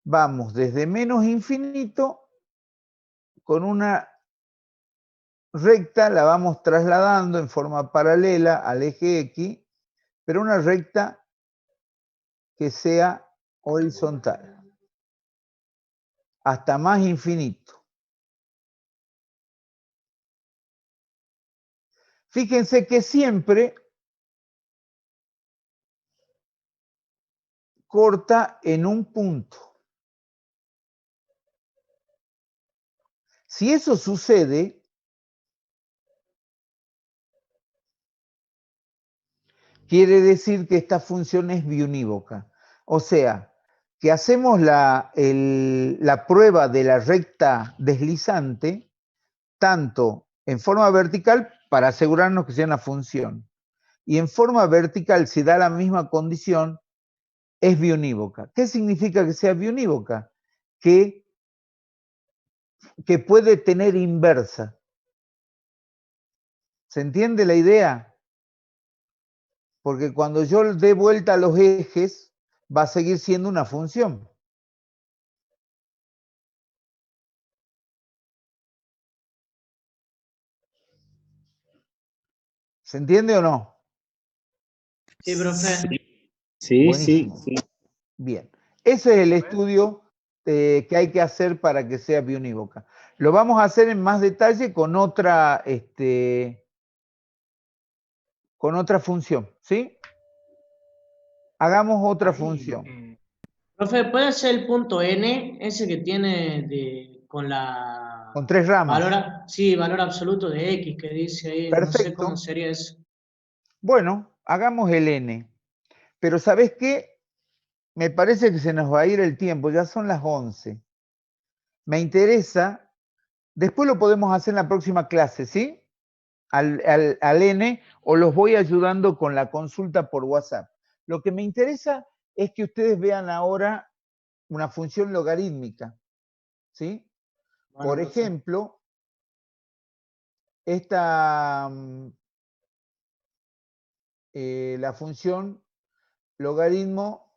vamos desde menos infinito con una recta, la vamos trasladando en forma paralela al eje X, pero una recta que sea horizontal, hasta más infinito. Fíjense que siempre corta en un punto. Si eso sucede, quiere decir que esta función es biunívoca. O sea, que hacemos la prueba de la recta deslizante tanto en forma vertical para asegurarnos que sea una función, y en forma vertical, si da la misma condición, es biunívoca. ¿Qué significa que sea biunívoca? Que puede tener inversa. ¿Se entiende la idea? Porque cuando yo dé vuelta a los ejes, va a seguir siendo una función. ¿Se entiende o no? Sí, profe. Sí, Buenísimo. sí. Bien. Ese es el estudio que hay que hacer para que sea biunívoca. Lo vamos a hacer en más detalle con otra función, ¿sí? Hagamos otra función. Profe, ¿puede ser el punto N, ese que tiene con Con 3 ramas. valor absoluto de X que dice ahí? No sé Perfecto. cómo sería eso. Bueno, hagamos el N. Pero ¿sabés qué? Me parece que se nos va a ir el tiempo, ya son las 11. Me interesa, después lo podemos hacer en la próxima clase, ¿sí? Al N, o los voy ayudando con la consulta por WhatsApp. Lo que me interesa es que ustedes vean ahora una función logarítmica, ¿sí? Bueno, Por profe. ejemplo, esta, la función logaritmo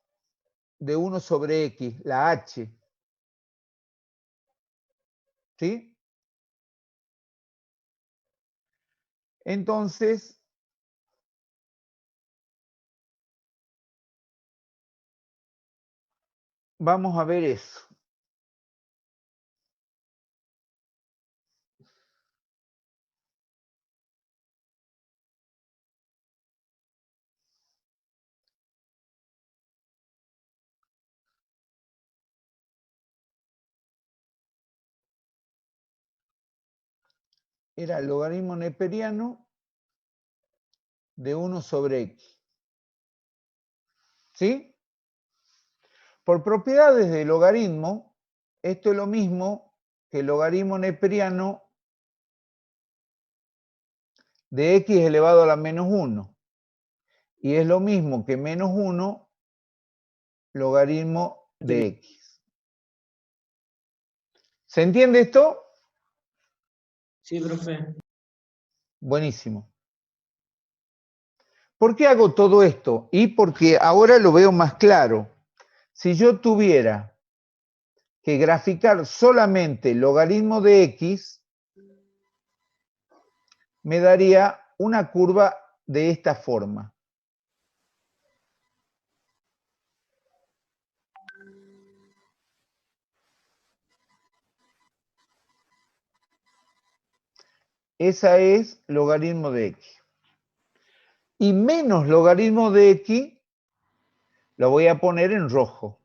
de 1 sobre X, la H, ¿sí? Entonces, vamos a ver eso. era el logaritmo neperiano de 1 sobre x. ¿Sí? Por propiedades de logaritmo, esto es lo mismo que el logaritmo neperiano de x elevado a la menos 1. Y es lo mismo que menos 1 logaritmo de x. ¿Se entiende esto? Sí, profe. Buenísimo. ¿Por qué hago todo esto? Y porque ahora lo veo más claro. Si yo tuviera que graficar solamente logaritmo de x, me daría una curva de esta forma. Esa es logaritmo de x. Y menos logaritmo de x lo voy a poner en rojo.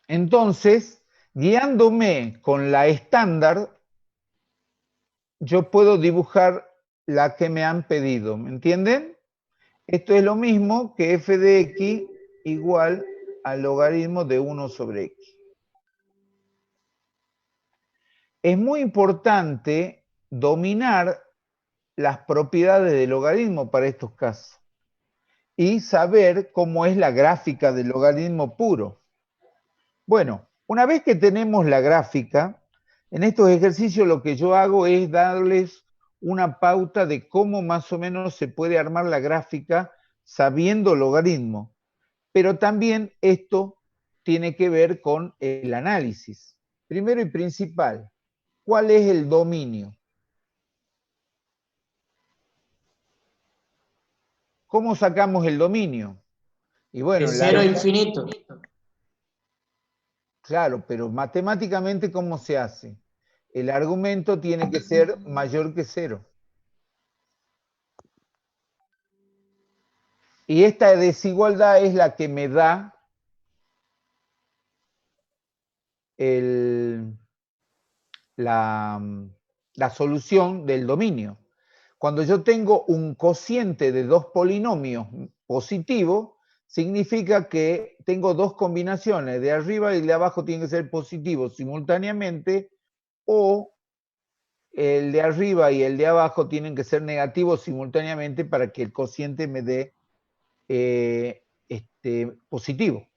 Entonces, guiándome con la estándar, yo puedo dibujar la que me han pedido. ¿Me entienden? Esto es lo mismo que f de x igual al logaritmo de 1 sobre x. Es muy importante dominar las propiedades del logaritmo para estos casos y saber cómo es la gráfica del logaritmo puro. Bueno, una vez que tenemos la gráfica, en estos ejercicios lo que yo hago es darles una pauta de cómo más o menos se puede armar la gráfica sabiendo logaritmo. Pero también esto tiene que ver con el análisis. Primero y principal, ¿cuál es el dominio? ¿Cómo sacamos el dominio? Y bueno, De 0 a infinito. Claro, pero matemáticamente, ¿cómo se hace? El argumento tiene que ser mayor que 0. Y esta desigualdad es la que me da la solución del dominio. Cuando yo tengo un cociente de dos polinomios positivo, significa que tengo dos combinaciones, de arriba y de abajo tienen que ser positivos simultáneamente, o el de arriba y el de abajo tienen que ser negativos simultáneamente para que el cociente me dé positivo.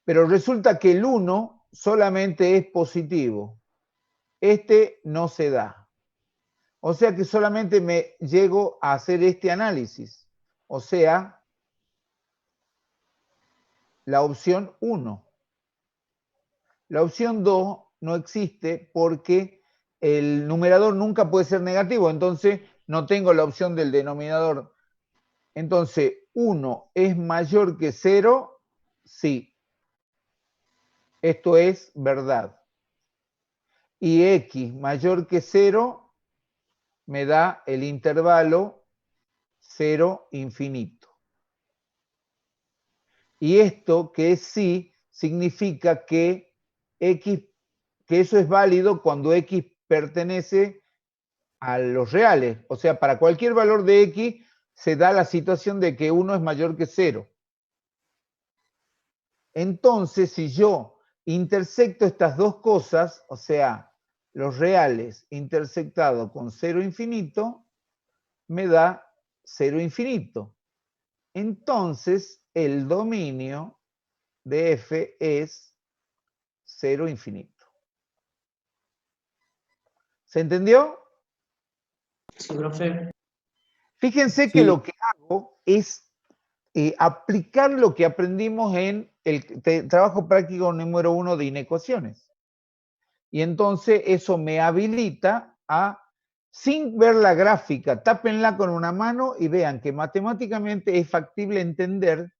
Pero resulta que el 1 solamente es positivo. Este no se da. O sea que solamente me llego a hacer este análisis. O sea, la opción 1. La opción 2 no existe porque el numerador nunca puede ser negativo, entonces no tengo la opción del denominador. Entonces, 1 es mayor que 0, sí. Esto es verdad. Y x mayor que 0 me da el intervalo 0 infinito. Y esto que es sí significa que x, que eso es válido cuando x pertenece a los reales. O sea, para cualquier valor de x se da la situación de que 1 es mayor que 0. Entonces, si yo intersecto estas dos cosas, o sea, los reales intersectado con 0 infinito, me da 0 infinito. Entonces, el dominio de f es 0 infinito. ¿Se entendió? Sí, profe. Fíjense que lo que hago es aplicar lo que aprendimos en el trabajo práctico número 1 de inecuaciones. Y entonces eso me habilita a, sin ver la gráfica, tápenla con una mano y vean que matemáticamente es factible entender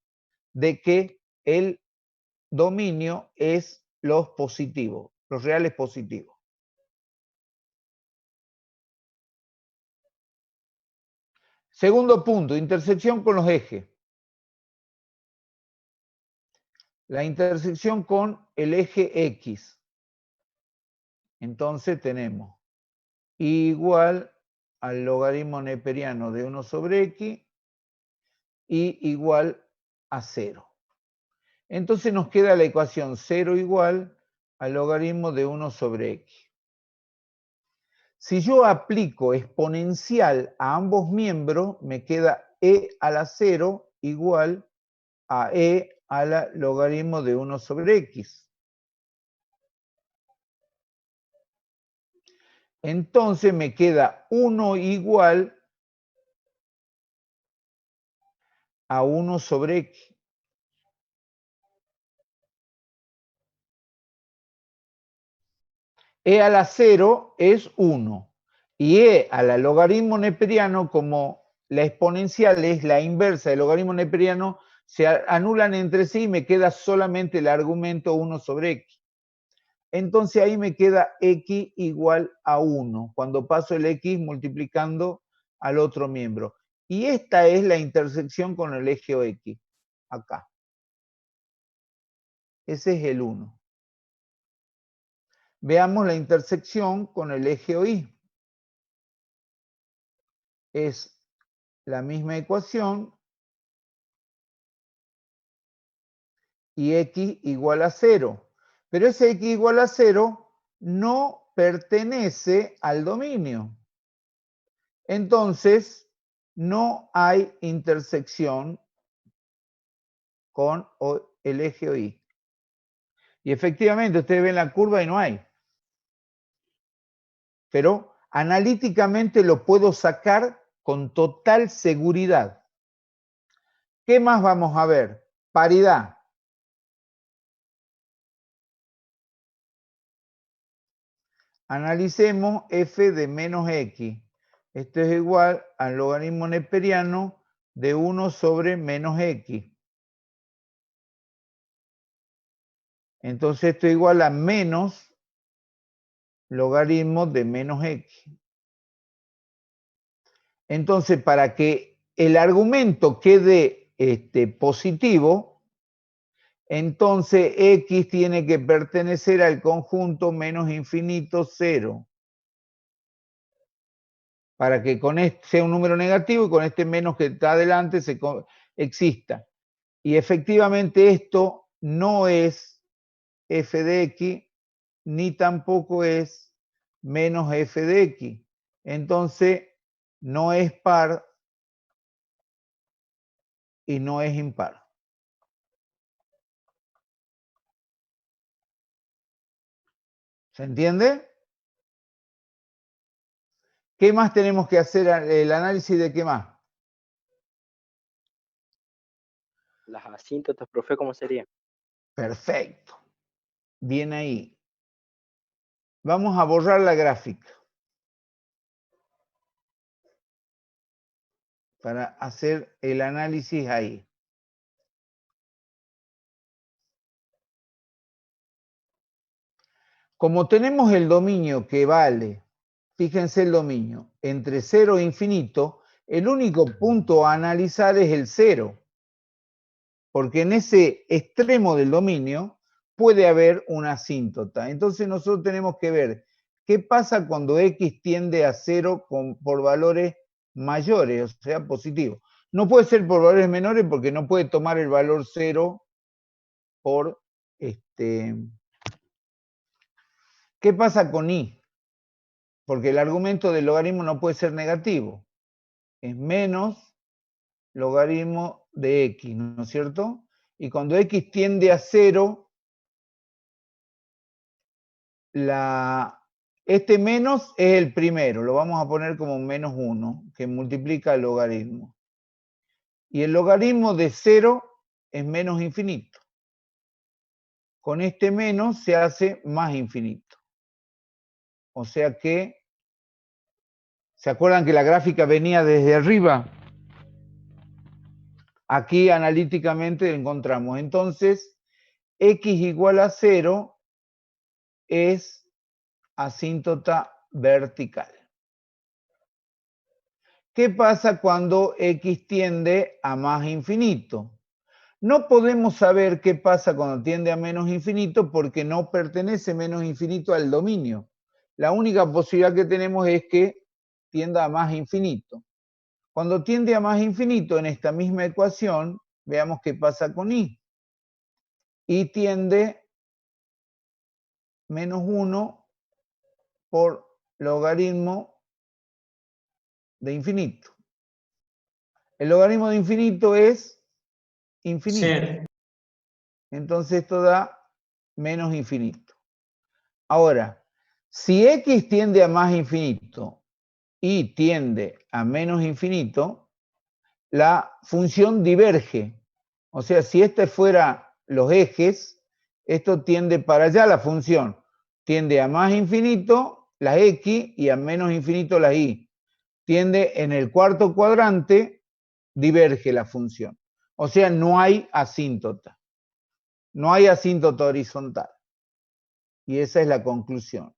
de que el dominio es los positivos, los reales positivos. Segundo punto, intersección con los ejes. La intersección con el eje X. Entonces tenemos I igual al logaritmo neperiano de 1 sobre X y igual a 0. Entonces nos queda la ecuación 0 igual al logaritmo de 1 sobre X. Si yo aplico exponencial a ambos miembros, me queda e a la 0 igual a e a la logaritmo de 1 sobre X. Entonces me queda 1 igual a 1 sobre X. E a la 0 es 1. Y e a la logaritmo neperiano, como la exponencial es la inversa del logaritmo neperiano, se anulan entre sí y me queda solamente el argumento 1 sobre X. Entonces ahí me queda X igual a 1, cuando paso el X multiplicando al otro miembro. Y esta es la intersección con el eje OX, acá. Ese es el 1. Veamos la intersección con el eje OY. Es la misma ecuación y X igual a 0. Pero ese X igual a 0 no pertenece al dominio. Entonces, no hay intersección con el eje OY. Y efectivamente, ustedes ven la curva y no hay. Pero analíticamente lo puedo sacar con total seguridad. ¿Qué más vamos a ver? Paridad. Analicemos f de menos x. Esto es igual al logaritmo neperiano de 1 sobre menos x. Entonces esto es igual a menos logaritmo de menos x. Entonces, para que el argumento quede positivo, entonces x tiene que pertenecer al conjunto menos infinito 0. Para que con este sea un número negativo y con este menos que está adelante exista. Y efectivamente esto no es f de x, ni tampoco es menos f de x. Entonces, no es par y no es impar. ¿Se entiende? ¿Qué más tenemos que hacer? El análisis de qué más. Las asíntotas, profe, ¿cómo sería? Perfecto. Bien ahí. Vamos a borrar la gráfica para hacer el análisis ahí. Como tenemos el dominio que vale, fíjense el dominio, entre 0 e infinito, el único punto a analizar es el 0. Porque en ese extremo del dominio puede haber una asíntota. Entonces nosotros tenemos que ver qué pasa cuando x tiende a 0 por valores mayores, o sea, positivos. No puede ser por valores menores porque no puede tomar el valor 0 por ¿Qué pasa con i? Porque el argumento del logaritmo no puede ser negativo. Es menos logaritmo de x, ¿no es cierto? Y cuando x tiende a 0, este menos es el primero, lo vamos a poner como menos 1, que multiplica el logaritmo. Y el logaritmo de 0 es menos infinito. Con este menos se hace más infinito. O sea que, ¿se acuerdan que la gráfica venía desde arriba? Aquí analíticamente encontramos. Entonces, x igual a 0 es asíntota vertical. ¿Qué pasa cuando x tiende a más infinito? No podemos saber qué pasa cuando tiende a menos infinito porque no pertenece menos infinito al dominio. La única posibilidad que tenemos es que tienda a más infinito. Cuando tiende a más infinito en esta misma ecuación, veamos qué pasa con y. Y tiende menos 1 por logaritmo de infinito. El logaritmo de infinito es infinito. Cero. Entonces esto da menos infinito. Ahora, si x tiende a más infinito y tiende a menos infinito, la función diverge. O sea, si este fuera los ejes, esto tiende para allá la función. Tiende a más infinito las x y a menos infinito las y. Tiende en el cuarto cuadrante, diverge la función. O sea, no hay asíntota. No hay asíntota horizontal. Y esa es la conclusión.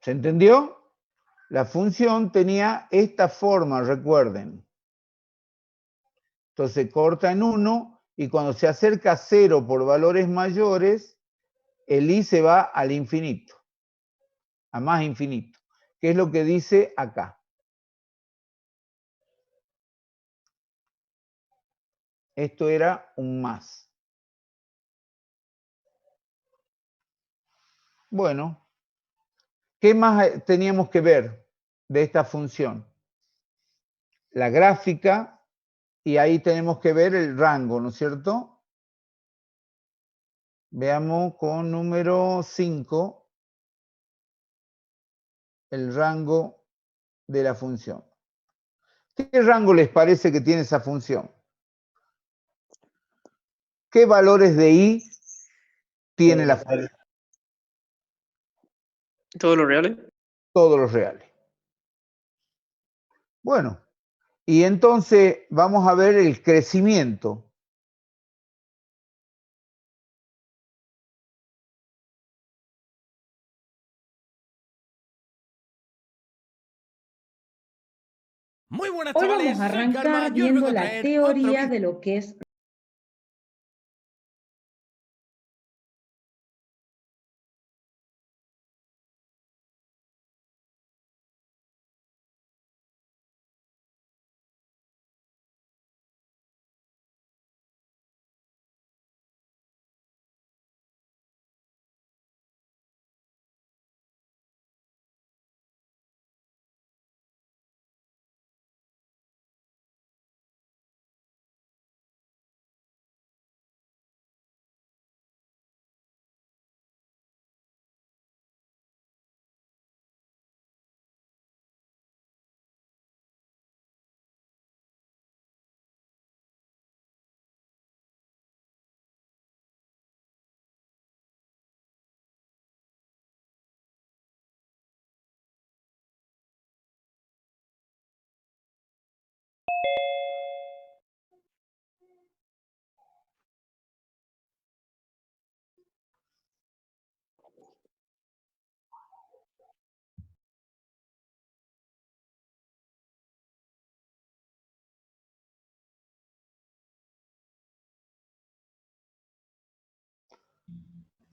¿Se entendió? La función tenía esta forma, recuerden. Entonces corta en 1 y cuando se acerca a 0 por valores mayores, el i se va al infinito, a más infinito, que es lo que dice acá. Esto era un más. Bueno, ¿qué más teníamos que ver de esta función? La gráfica, y ahí tenemos que ver el rango, ¿no es cierto? Veamos con número 5 el rango de la función. ¿Qué rango les parece que tiene esa función? ¿Qué valores de i tiene la función? ¿Todos los reales? Todos los reales. Bueno, y entonces vamos a ver el crecimiento. Muy buenas tardes. Hoy vamos a arrancar viendo la teoría de lo que es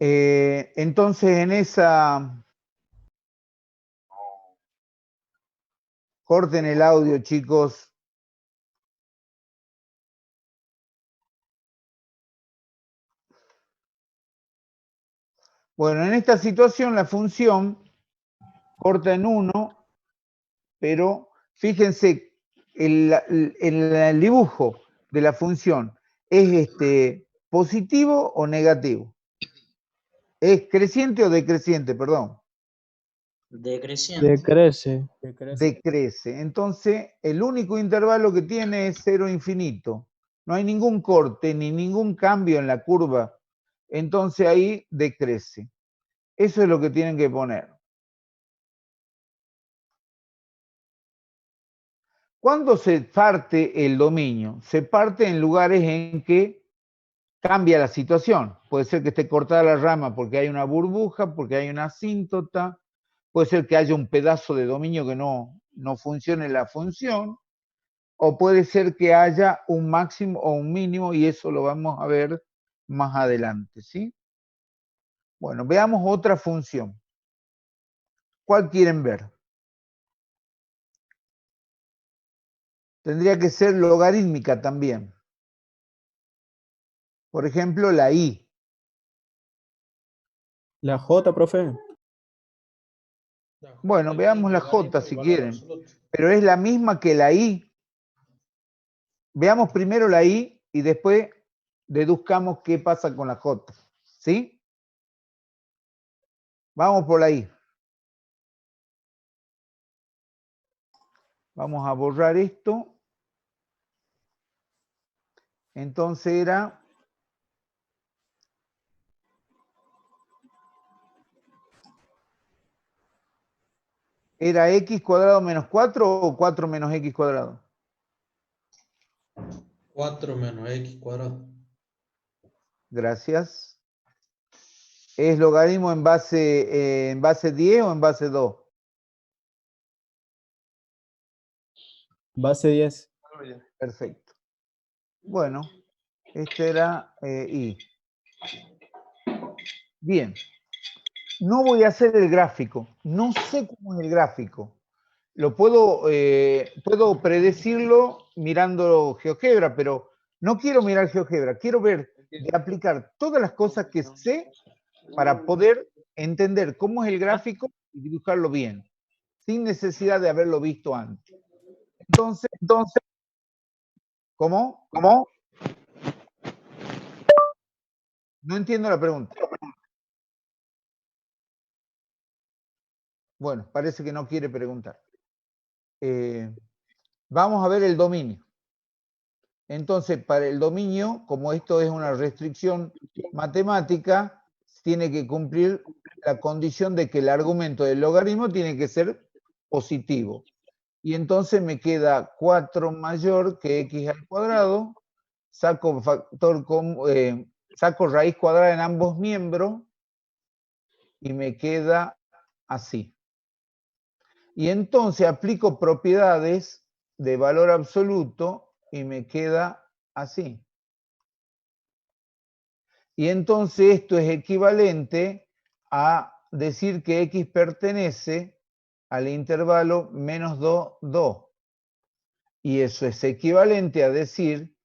Entonces en esa... Corten el audio, chicos. Bueno, en esta situación la función corta en 1, pero fíjense, el dibujo de la función es positivo o negativo. ¿Es creciente o decreciente? Perdón. Decreciente. Decrece. Decrece. Entonces, el único intervalo que tiene es 0 infinito. No hay ningún corte ni ningún cambio en la curva. Entonces ahí decrece. Eso es lo que tienen que poner. ¿Cuándo se parte el dominio? Se parte en lugares en que cambia la situación. Puede ser que esté cortada la rama porque hay una burbuja, porque hay una asíntota, puede ser que haya un pedazo de dominio que no funcione la función, o puede ser que haya un máximo o un mínimo, y eso lo vamos a ver más adelante, ¿sí? Bueno, veamos otra función. ¿Cuál quieren ver? Tendría que ser logarítmica también. Por ejemplo, la I. La J, profe. Bueno, veamos la J si quieren. Pero es la misma que la I. Veamos primero la I y después deduzcamos qué pasa con la J. ¿Sí? Vamos por la I. Vamos a borrar esto. Entonces ¿era x cuadrado menos 4 o 4 menos x cuadrado? 4 menos x cuadrado. Gracias. ¿Es logaritmo en base 10 o en base 2? Base 10. Perfecto. Bueno, este era I. Bien. No voy a hacer el gráfico. No sé cómo es el gráfico. Lo puedo predecirlo mirando GeoGebra, pero no quiero mirar GeoGebra. Quiero ver de aplicar todas las cosas que sé para poder entender cómo es el gráfico y dibujarlo bien, sin necesidad de haberlo visto antes. Entonces, ¿cómo? No entiendo la pregunta. Bueno, parece que no quiere preguntar. Vamos a ver el dominio. Entonces, para el dominio, como esto es una restricción matemática, tiene que cumplir la condición de que el argumento del logaritmo tiene que ser positivo. Y entonces me queda 4 mayor que x al cuadrado, saco raíz cuadrada en ambos miembros y me queda así. Y entonces aplico propiedades de valor absoluto y me queda así. Y entonces esto es equivalente a decir que x pertenece al intervalo menos 2, 2. Y eso es equivalente a decir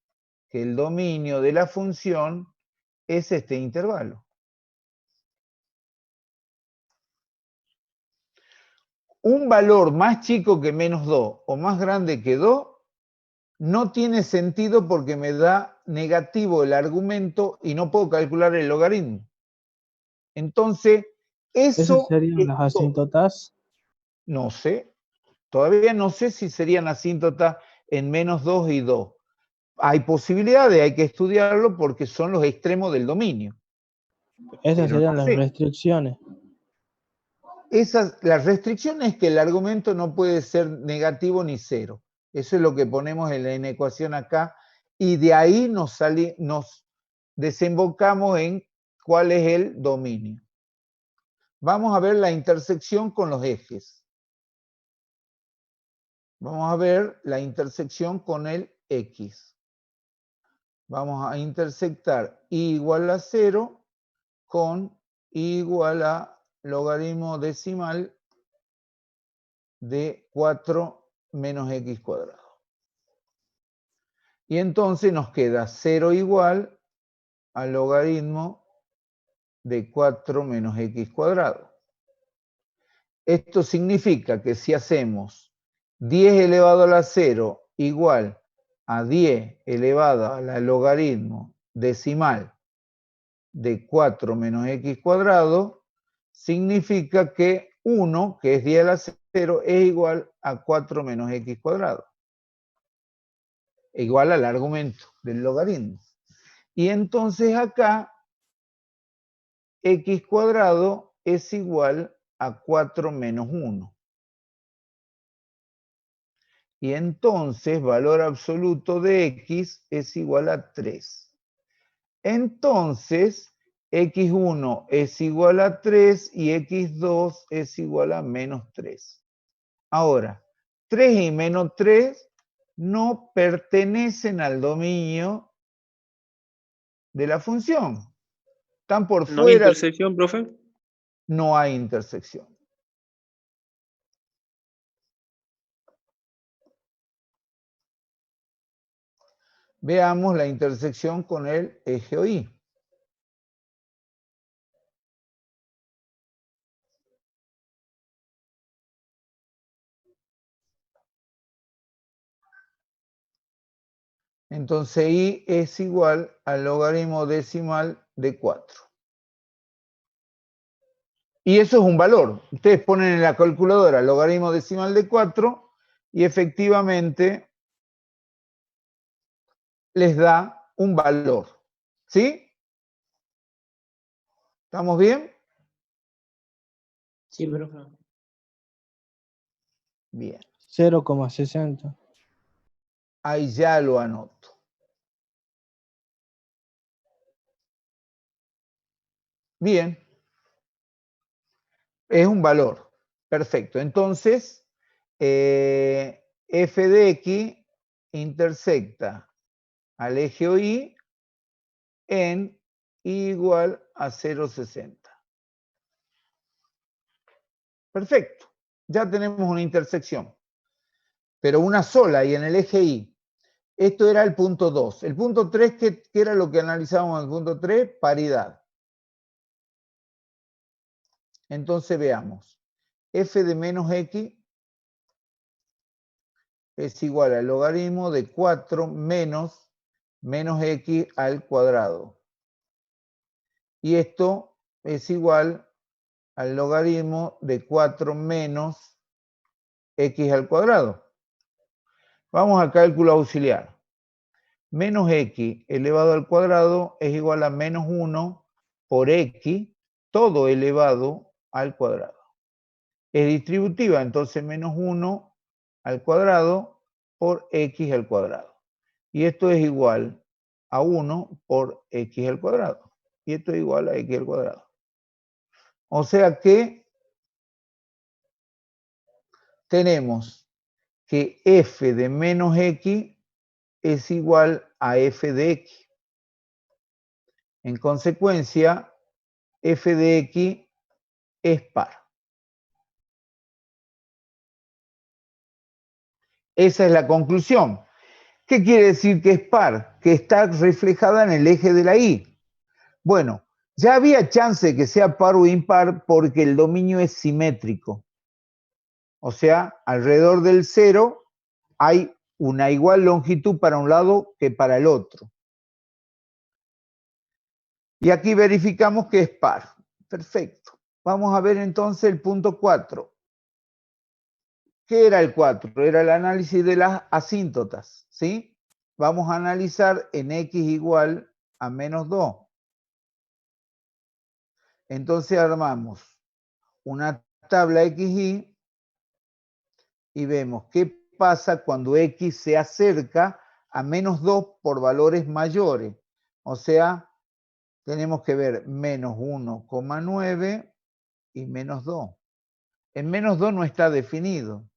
que el dominio de la función es este intervalo. Un valor más chico que menos 2 o más grande que 2 no tiene sentido porque me da negativo el argumento y no puedo calcular el logaritmo. Entonces, ¿Esas serían las asíntotas? No sé. Todavía no sé si serían asíntotas en menos 2 y 2. Hay posibilidades, hay que estudiarlo porque son los extremos del dominio. Esas Pero serían no las sé. restricciones. La restricción es que el argumento no puede ser negativo ni cero. Eso es lo que ponemos en la ecuación acá. Y de ahí nos desembocamos en cuál es el dominio. Vamos a ver la intersección con los ejes. Vamos a ver la intersección con el X. Vamos a intersectar I igual a 0 con I igual a logaritmo decimal de 4 menos X cuadrado. Y entonces nos queda 0 igual al logaritmo de 4 menos X cuadrado. Esto significa que si hacemos 10 elevado a la 0 igual a 10 elevado a la logaritmo decimal de 4 menos X cuadrado, significa que 1, que es 10 a la 0, es igual a 4 menos X cuadrado. Igual al argumento del logaritmo. Y entonces acá, X cuadrado es igual a 4 menos 1. Y entonces valor absoluto de X es igual a 3. entonces x1 es igual a 3 y x2 es igual a menos 3. Ahora, 3 y menos 3 no pertenecen al dominio de la función. Están por ¿No hay fuera. intersección, profe? No hay intersección. Veamos la intersección con el eje OI. Entonces I es igual al logaritmo decimal de 4. Y eso es un valor. Ustedes ponen en la calculadora el logaritmo decimal de 4 y efectivamente les da un valor. ¿Sí? ¿Estamos bien? Sí, profe. Bien. 0,60. Ahí ya lo anoto. Bien. Es un valor. Perfecto. Entonces, f de x intersecta al eje OI en I igual a 0,60. Perfecto. Ya tenemos una intersección. Pero una sola y en el eje I. Esto era el punto 2. El punto 3, ¿qué era lo que analizábamos en el punto 3? Paridad. Entonces veamos. F de menos x es igual al logaritmo de 4 menos x al cuadrado. Y esto es igual al logaritmo de 4 menos x al cuadrado. Vamos al cálculo auxiliar. Menos x elevado al cuadrado es igual a menos 1 por x, todo elevado al cuadrado. Es distributiva, entonces menos 1 al cuadrado por x al cuadrado. Y esto es igual a 1 por x al cuadrado. Y esto es igual a x al cuadrado. O sea que tenemos que f de menos x es igual a f de x. En consecuencia, f de x es par. Esa es la conclusión. ¿Qué quiere decir que es par? Que está reflejada en el eje de la y. Bueno, ya había chance de que sea par o impar porque el dominio es simétrico. O sea, alrededor del 0 hay una igual longitud para un lado que para el otro. Y aquí verificamos que es par. Perfecto. Vamos a ver entonces el punto 4. ¿Qué era el 4? Era el análisis de las asíntotas, ¿sí? Vamos a analizar en x igual a menos 2. Entonces armamos una tabla XY y vemos qué pasa cuando x se acerca a menos 2 por valores mayores. O sea, tenemos que ver menos 1,9 y menos 2. En menos 2 no está definido.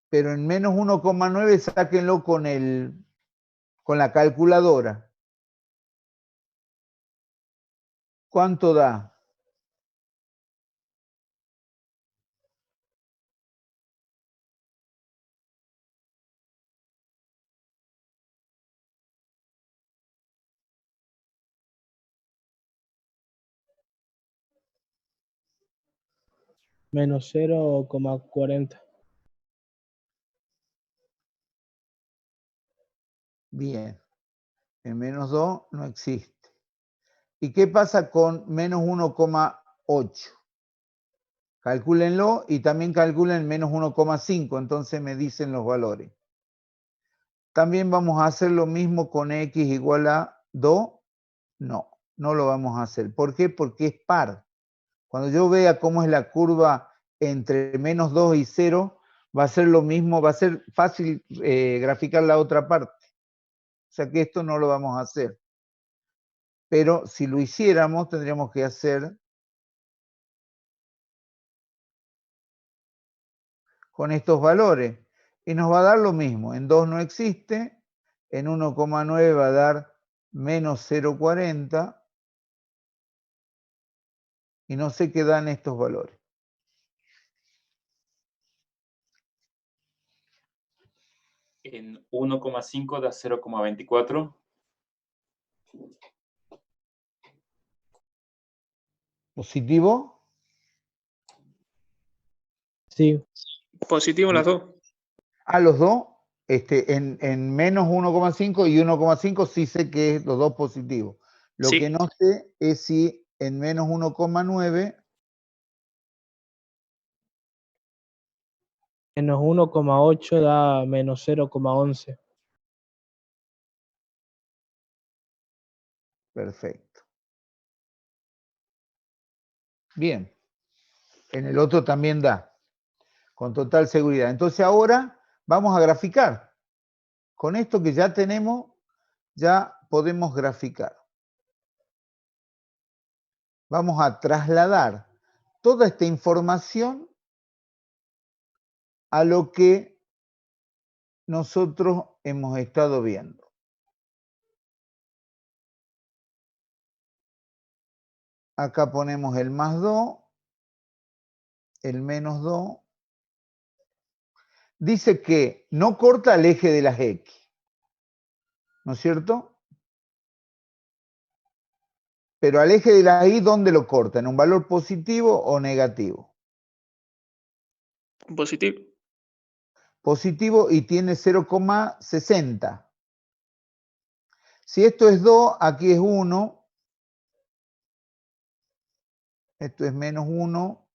Pero en menos 1,9 sáquenlo con la calculadora. ¿Cuánto da? Menos 0,40. Bien. En menos 2 no existe. ¿Y qué pasa con menos 1,8? Calcúlenlo y también calculen menos 1,5, entonces me dicen los valores. También vamos a hacer lo mismo con x igual a 2. No, no lo vamos a hacer. ¿Por qué? Porque es par. Cuando yo vea cómo es la curva entre menos 2 y 0, va a ser lo mismo, va a ser fácil graficar la otra parte. O sea que esto no lo vamos a hacer. Pero si lo hiciéramos, tendríamos que hacer con estos valores. Y nos va a dar lo mismo. En 2 no existe, en 1,9 va a dar menos 0,40. Y no sé qué dan estos valores. En 1,5 da 0,24. ¿Positivo? Sí. Positivo las dos. A los dos, en menos 1,5 y 1,5 sí sé que es los dos positivos. Lo Sí. que no sé es si en menos 1,9... Menos 1,8 da menos 0,11. Perfecto. Bien. En el otro también da, con total seguridad. Entonces ahora vamos a graficar. Con esto que ya tenemos, ya podemos graficar. Vamos a trasladar toda esta información a lo que nosotros hemos estado viendo. Acá ponemos el más 2, el menos 2. Dice que no corta el eje de las X, ¿no es cierto? Pero al eje de la Y, ¿dónde lo corta? ¿En un valor positivo o negativo? Positivo. Positivo y tiene 0,60. Si esto es 2, aquí es 1. Esto es menos 1.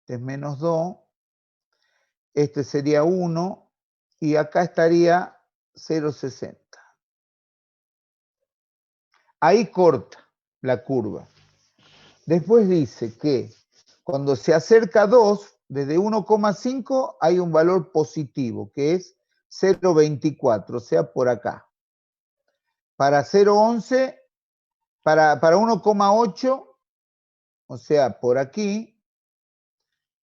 Este es menos 2. Este sería 1. Y acá estaría 0,60. Ahí corta la curva. Después dice que cuando se acerca a 2, desde 1,5 hay un valor positivo, que es 0,24, o sea, por acá. Para 0,11, para 1,8, o sea, por aquí,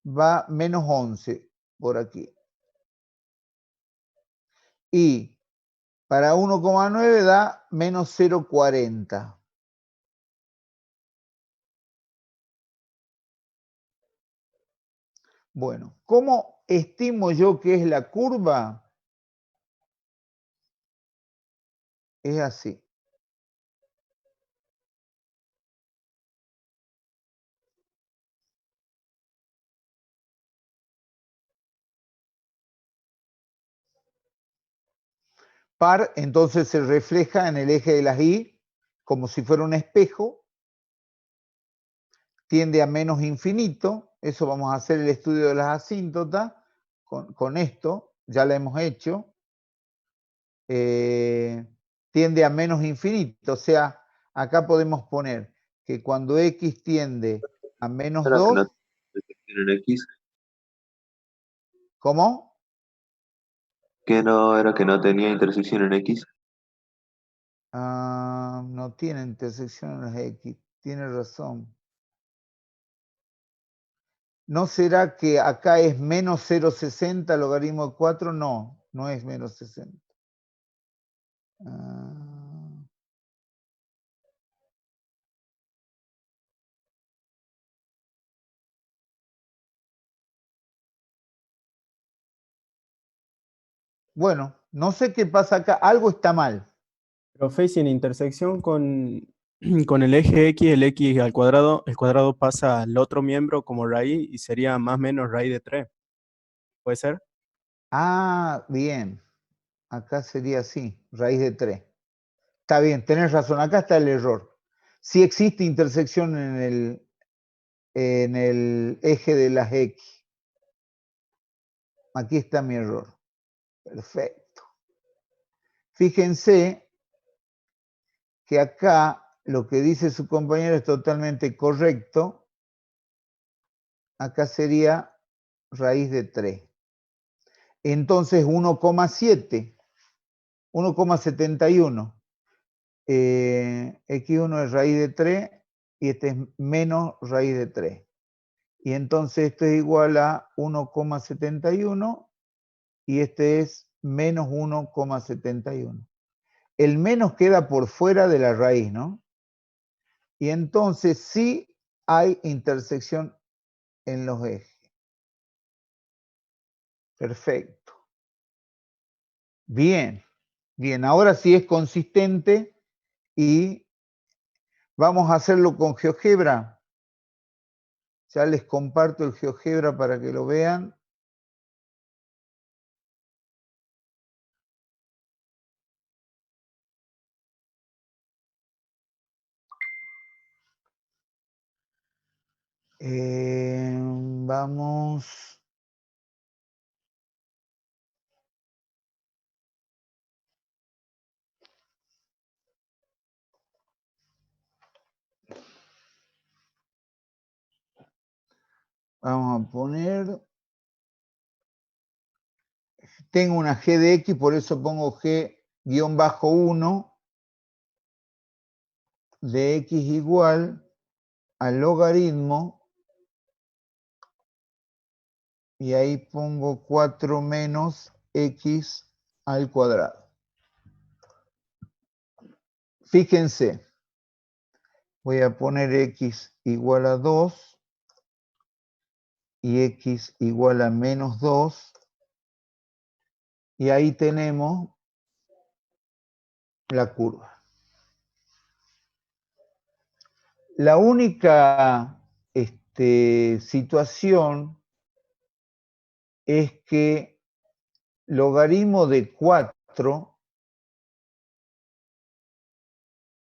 va menos 11, por aquí. Y para 1,9 da menos 0,40. Bueno, ¿cómo estimo yo que es la curva? Es así. Par, entonces se refleja en el eje de las Y como si fuera un espejo, tiende a menos infinito, eso vamos a hacer el estudio de las asíntotas con esto, ya lo hemos hecho, tiende a menos infinito, o sea, acá podemos poner que cuando X tiende a menos ¿Era que 2, no intersección en X? ¿cómo? ¿Que no era que no tenía intersección en X? No tiene intersección en las X, tiene razón. ¿No será que acá es menos 0,60 logaritmo de 4? No, no es menos 60. Bueno, no sé qué pasa acá, algo está mal. Profe, si en intersección con el eje X, el X al cuadrado, el cuadrado pasa al otro miembro como raíz y sería más o menos raíz de 3. ¿Puede ser? Ah, bien. Acá sería así, raíz de 3. Está bien, tenés razón, acá está el error. Sí existe intersección en el eje de las X. Aquí está mi error. Perfecto. Fíjense que acá lo que dice su compañero es totalmente correcto. Acá sería raíz de 3. Entonces 1,7, 1,71. X1 es raíz de 3 y este es menos raíz de 3. Y entonces esto es igual a 1,71 y este es menos 1,71. El menos queda por fuera de la raíz, ¿no? Y entonces sí hay intersección en los ejes. Perfecto. Bien, bien. Ahora sí es consistente y vamos a hacerlo con GeoGebra. Ya les comparto el GeoGebra para que lo vean. Vamos. Vamos a poner. Tengo una G de X, por eso pongo G-1 de X igual al logaritmo. Y ahí pongo 4 menos X al cuadrado. Fíjense, voy a poner X igual a 2 y X igual a menos 2. Y ahí tenemos la curva. La única situación es que logaritmo de 4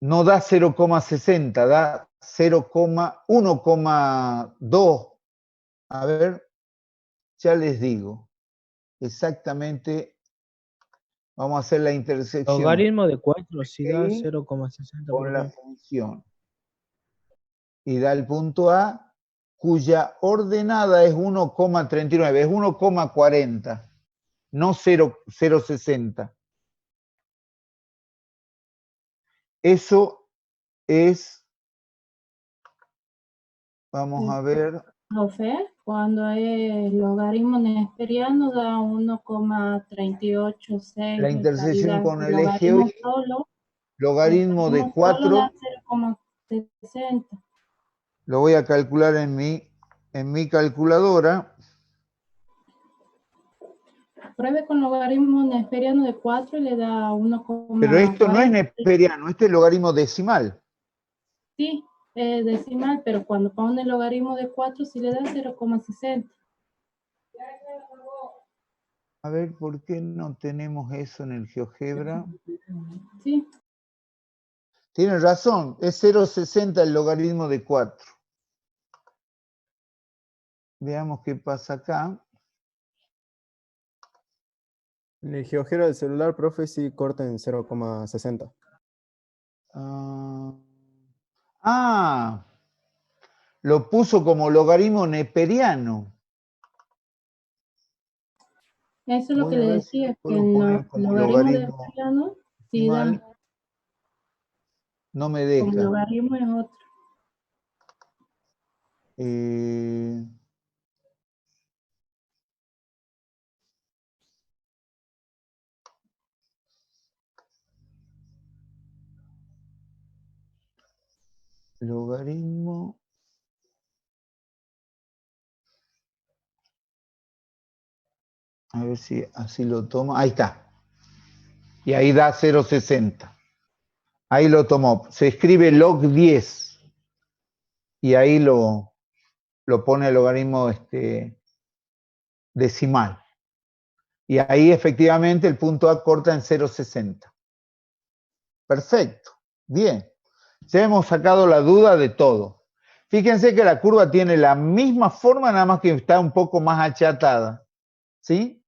no da 0,60, da 1,2. A ver, ya les digo. Exactamente, vamos a hacer la intersección. Logaritmo de 4 si da Y 0,60. con la función. Y da el punto A, cuya ordenada es 1,39, es 1,40, no 0,60. Eso es, vamos a ver. Profe, cuando es logaritmo nesperiano da 1,386. La intersección con el eje logaritmo Y, solo, logaritmo de 4. solo da 0,60. Lo voy a calcular en mi calculadora. Pruebe con logaritmo nesperiano de 4 y le da 1,40. Pero esto no es nesperiano, este es logaritmo decimal. Sí, es decimal, pero cuando pone el logaritmo de 4 sí le da 0,60. A ver, ¿por qué no tenemos eso en el GeoGebra? Sí. Tiene razón, es 0,60 el logaritmo de 4. Veamos qué pasa acá. En el GeoGebra del celular, profe, sí corta en 0,60. Lo puso como logaritmo neperiano. Eso es lo Voy que a le ver si decía, lo que puedo en poner como logaritmo logaritmo nesperiano sí da. decimal. No me Como deja. logaritmo es otro. Logaritmo. A ver si así lo tomo. Ahí está. Y ahí da 0,60. Ahí lo tomó. Se escribe log 10. Y ahí lo pone el logaritmo decimal. Y ahí efectivamente el punto A corta en 0,60. Perfecto. Bien. Ya hemos sacado la duda de todo. Fíjense que la curva tiene la misma forma, nada más que está un poco más achatada. ¿Sí?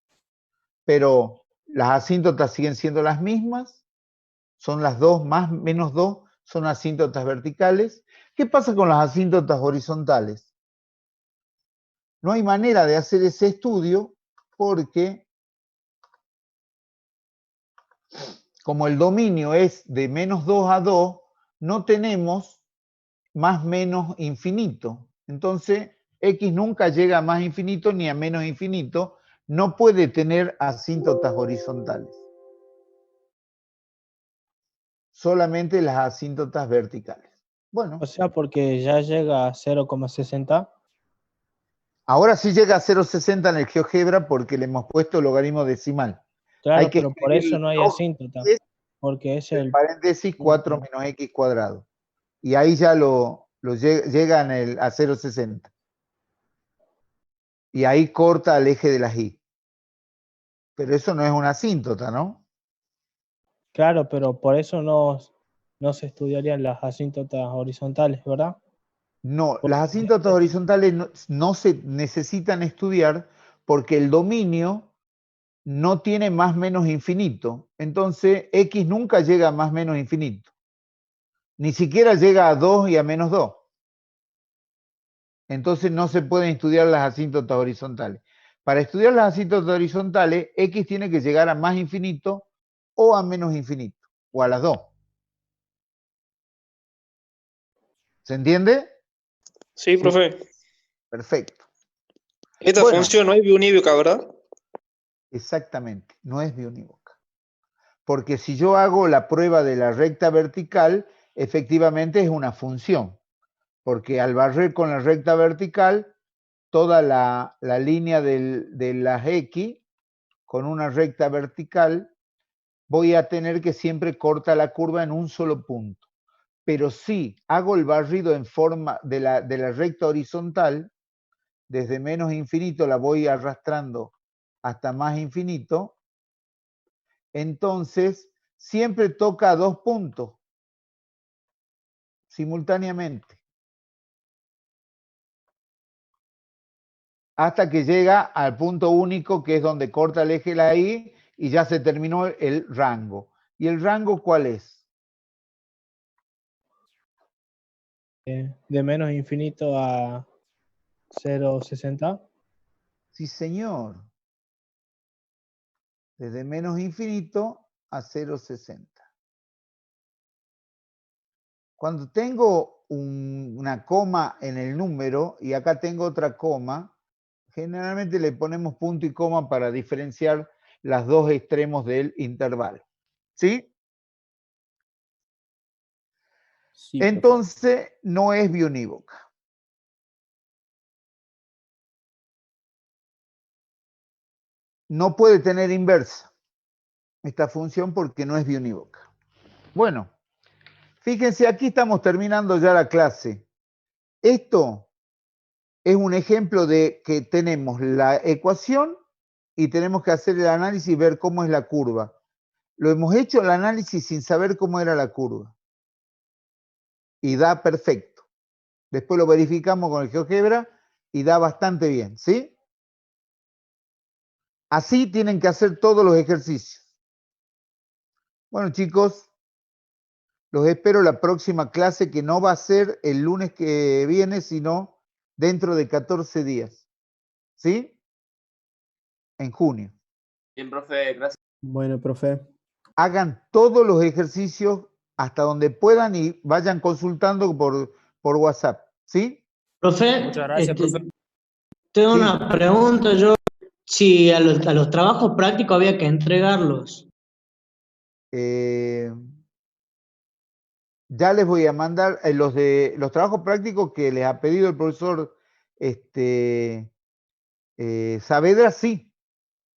Pero las asíntotas siguen siendo las mismas. Son las dos, más menos 2, son asíntotas verticales. ¿Qué pasa con las asíntotas horizontales? No hay manera de hacer ese estudio porque como el dominio es de menos 2 a 2, no tenemos más menos infinito. Entonces, X nunca llega a más infinito ni a menos infinito, no puede tener asíntotas horizontales. Solamente las asíntotas verticales. Bueno. O sea, porque ya llega a 0,60. Ahora sí llega a 0,60 en el GeoGebra porque le hemos puesto logaritmo decimal. Claro, Hay que pero por eso no hay asíntota. Porque es el paréntesis 4 menos X cuadrado. Y ahí ya lo llegan a 0,60. Y ahí corta el eje de las Y. Pero eso no es una asíntota, ¿no? Claro, pero por eso no se estudiarían las asíntotas horizontales, ¿verdad? No, las asíntotas horizontales no se necesitan estudiar porque el dominio no tiene más menos infinito. Entonces, X nunca llega a más menos infinito. Ni siquiera llega a 2 y a menos 2. Entonces no se pueden estudiar las asíntotas horizontales. Para estudiar las asíntotas horizontales, X tiene que llegar a más infinito o a menos infinito, o a las dos. ¿Se entiende? Sí, profe. Perfecto. Esta función no es biunívoca, ¿verdad? Exactamente, no es biunívoca. Porque si yo hago la prueba de la recta vertical, efectivamente es una función. Porque al barrer con la recta vertical, toda la línea de las X, con una recta vertical, voy a tener que siempre corta la curva en un solo punto. Pero si hago el barrido en forma de la recta horizontal, desde menos infinito la voy arrastrando hasta más infinito, entonces siempre toca a 2 puntos simultáneamente. Hasta que llega al punto único, que es donde corta el eje la Y, y ya se terminó el rango. ¿Y el rango cuál es? De menos infinito a 0,60. Sí, señor. Desde menos infinito a 0,60. Cuando tengo una coma en el número, y acá tengo otra coma, generalmente le ponemos punto y coma para diferenciar los dos extremos del intervalo. ¿Sí? Sí, entonces no es biunívoca. No puede tener inversa esta función porque no es biunívoca. Bueno, fíjense, aquí estamos terminando ya la clase. Esto es un ejemplo de que tenemos la ecuación y tenemos que hacer el análisis y ver cómo es la curva. Lo hemos hecho el análisis sin saber cómo era la curva. Y da perfecto. Después lo verificamos con el GeoGebra y da bastante bien, ¿sí? Así tienen que hacer todos los ejercicios. Bueno, chicos, los espero la próxima clase, que no va a ser el lunes que viene, sino dentro de 14 días. ¿Sí? En junio. Bien, profe, gracias. Bueno, profe. Hagan todos los ejercicios hasta donde puedan y vayan consultando por WhatsApp. ¿Sí? Profe, Muchas gracias, profe. tengo una pregunta yo. Si a los trabajos prácticos había que entregarlos. Ya les voy a mandar los trabajos prácticos que les ha pedido el profesor Saavedra, sí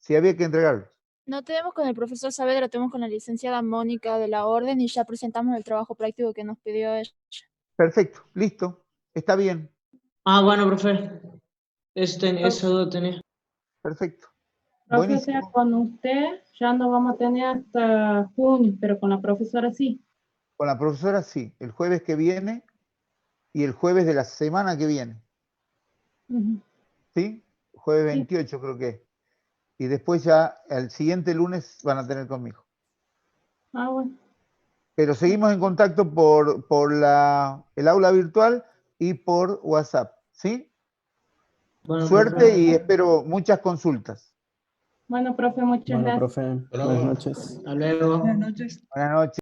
había que entregarlos. No tenemos con el profesor Saavedra, tenemos con la licenciada Mónica de la Orden y ya presentamos el trabajo práctico que nos pidió ella. Perfecto, listo, está bien. Ah, bueno, profe. Eso lo tenía. Perfecto. Profe, o sea, con usted ya no vamos a tener hasta junio, pero con la profesora sí. Con la profesora sí, el jueves que viene y el jueves de la semana que viene. ¿Sí? Jueves 28 creo que es. Y después ya el siguiente lunes van a tener conmigo. Ah, bueno. Pero seguimos en contacto por el aula virtual y por WhatsApp. ¿Sí? Bueno, suerte profe. y espero muchas consultas. Bueno, profe, muchas Bueno, gracias. profe, buenas noches. Hasta luego. Buenas noches.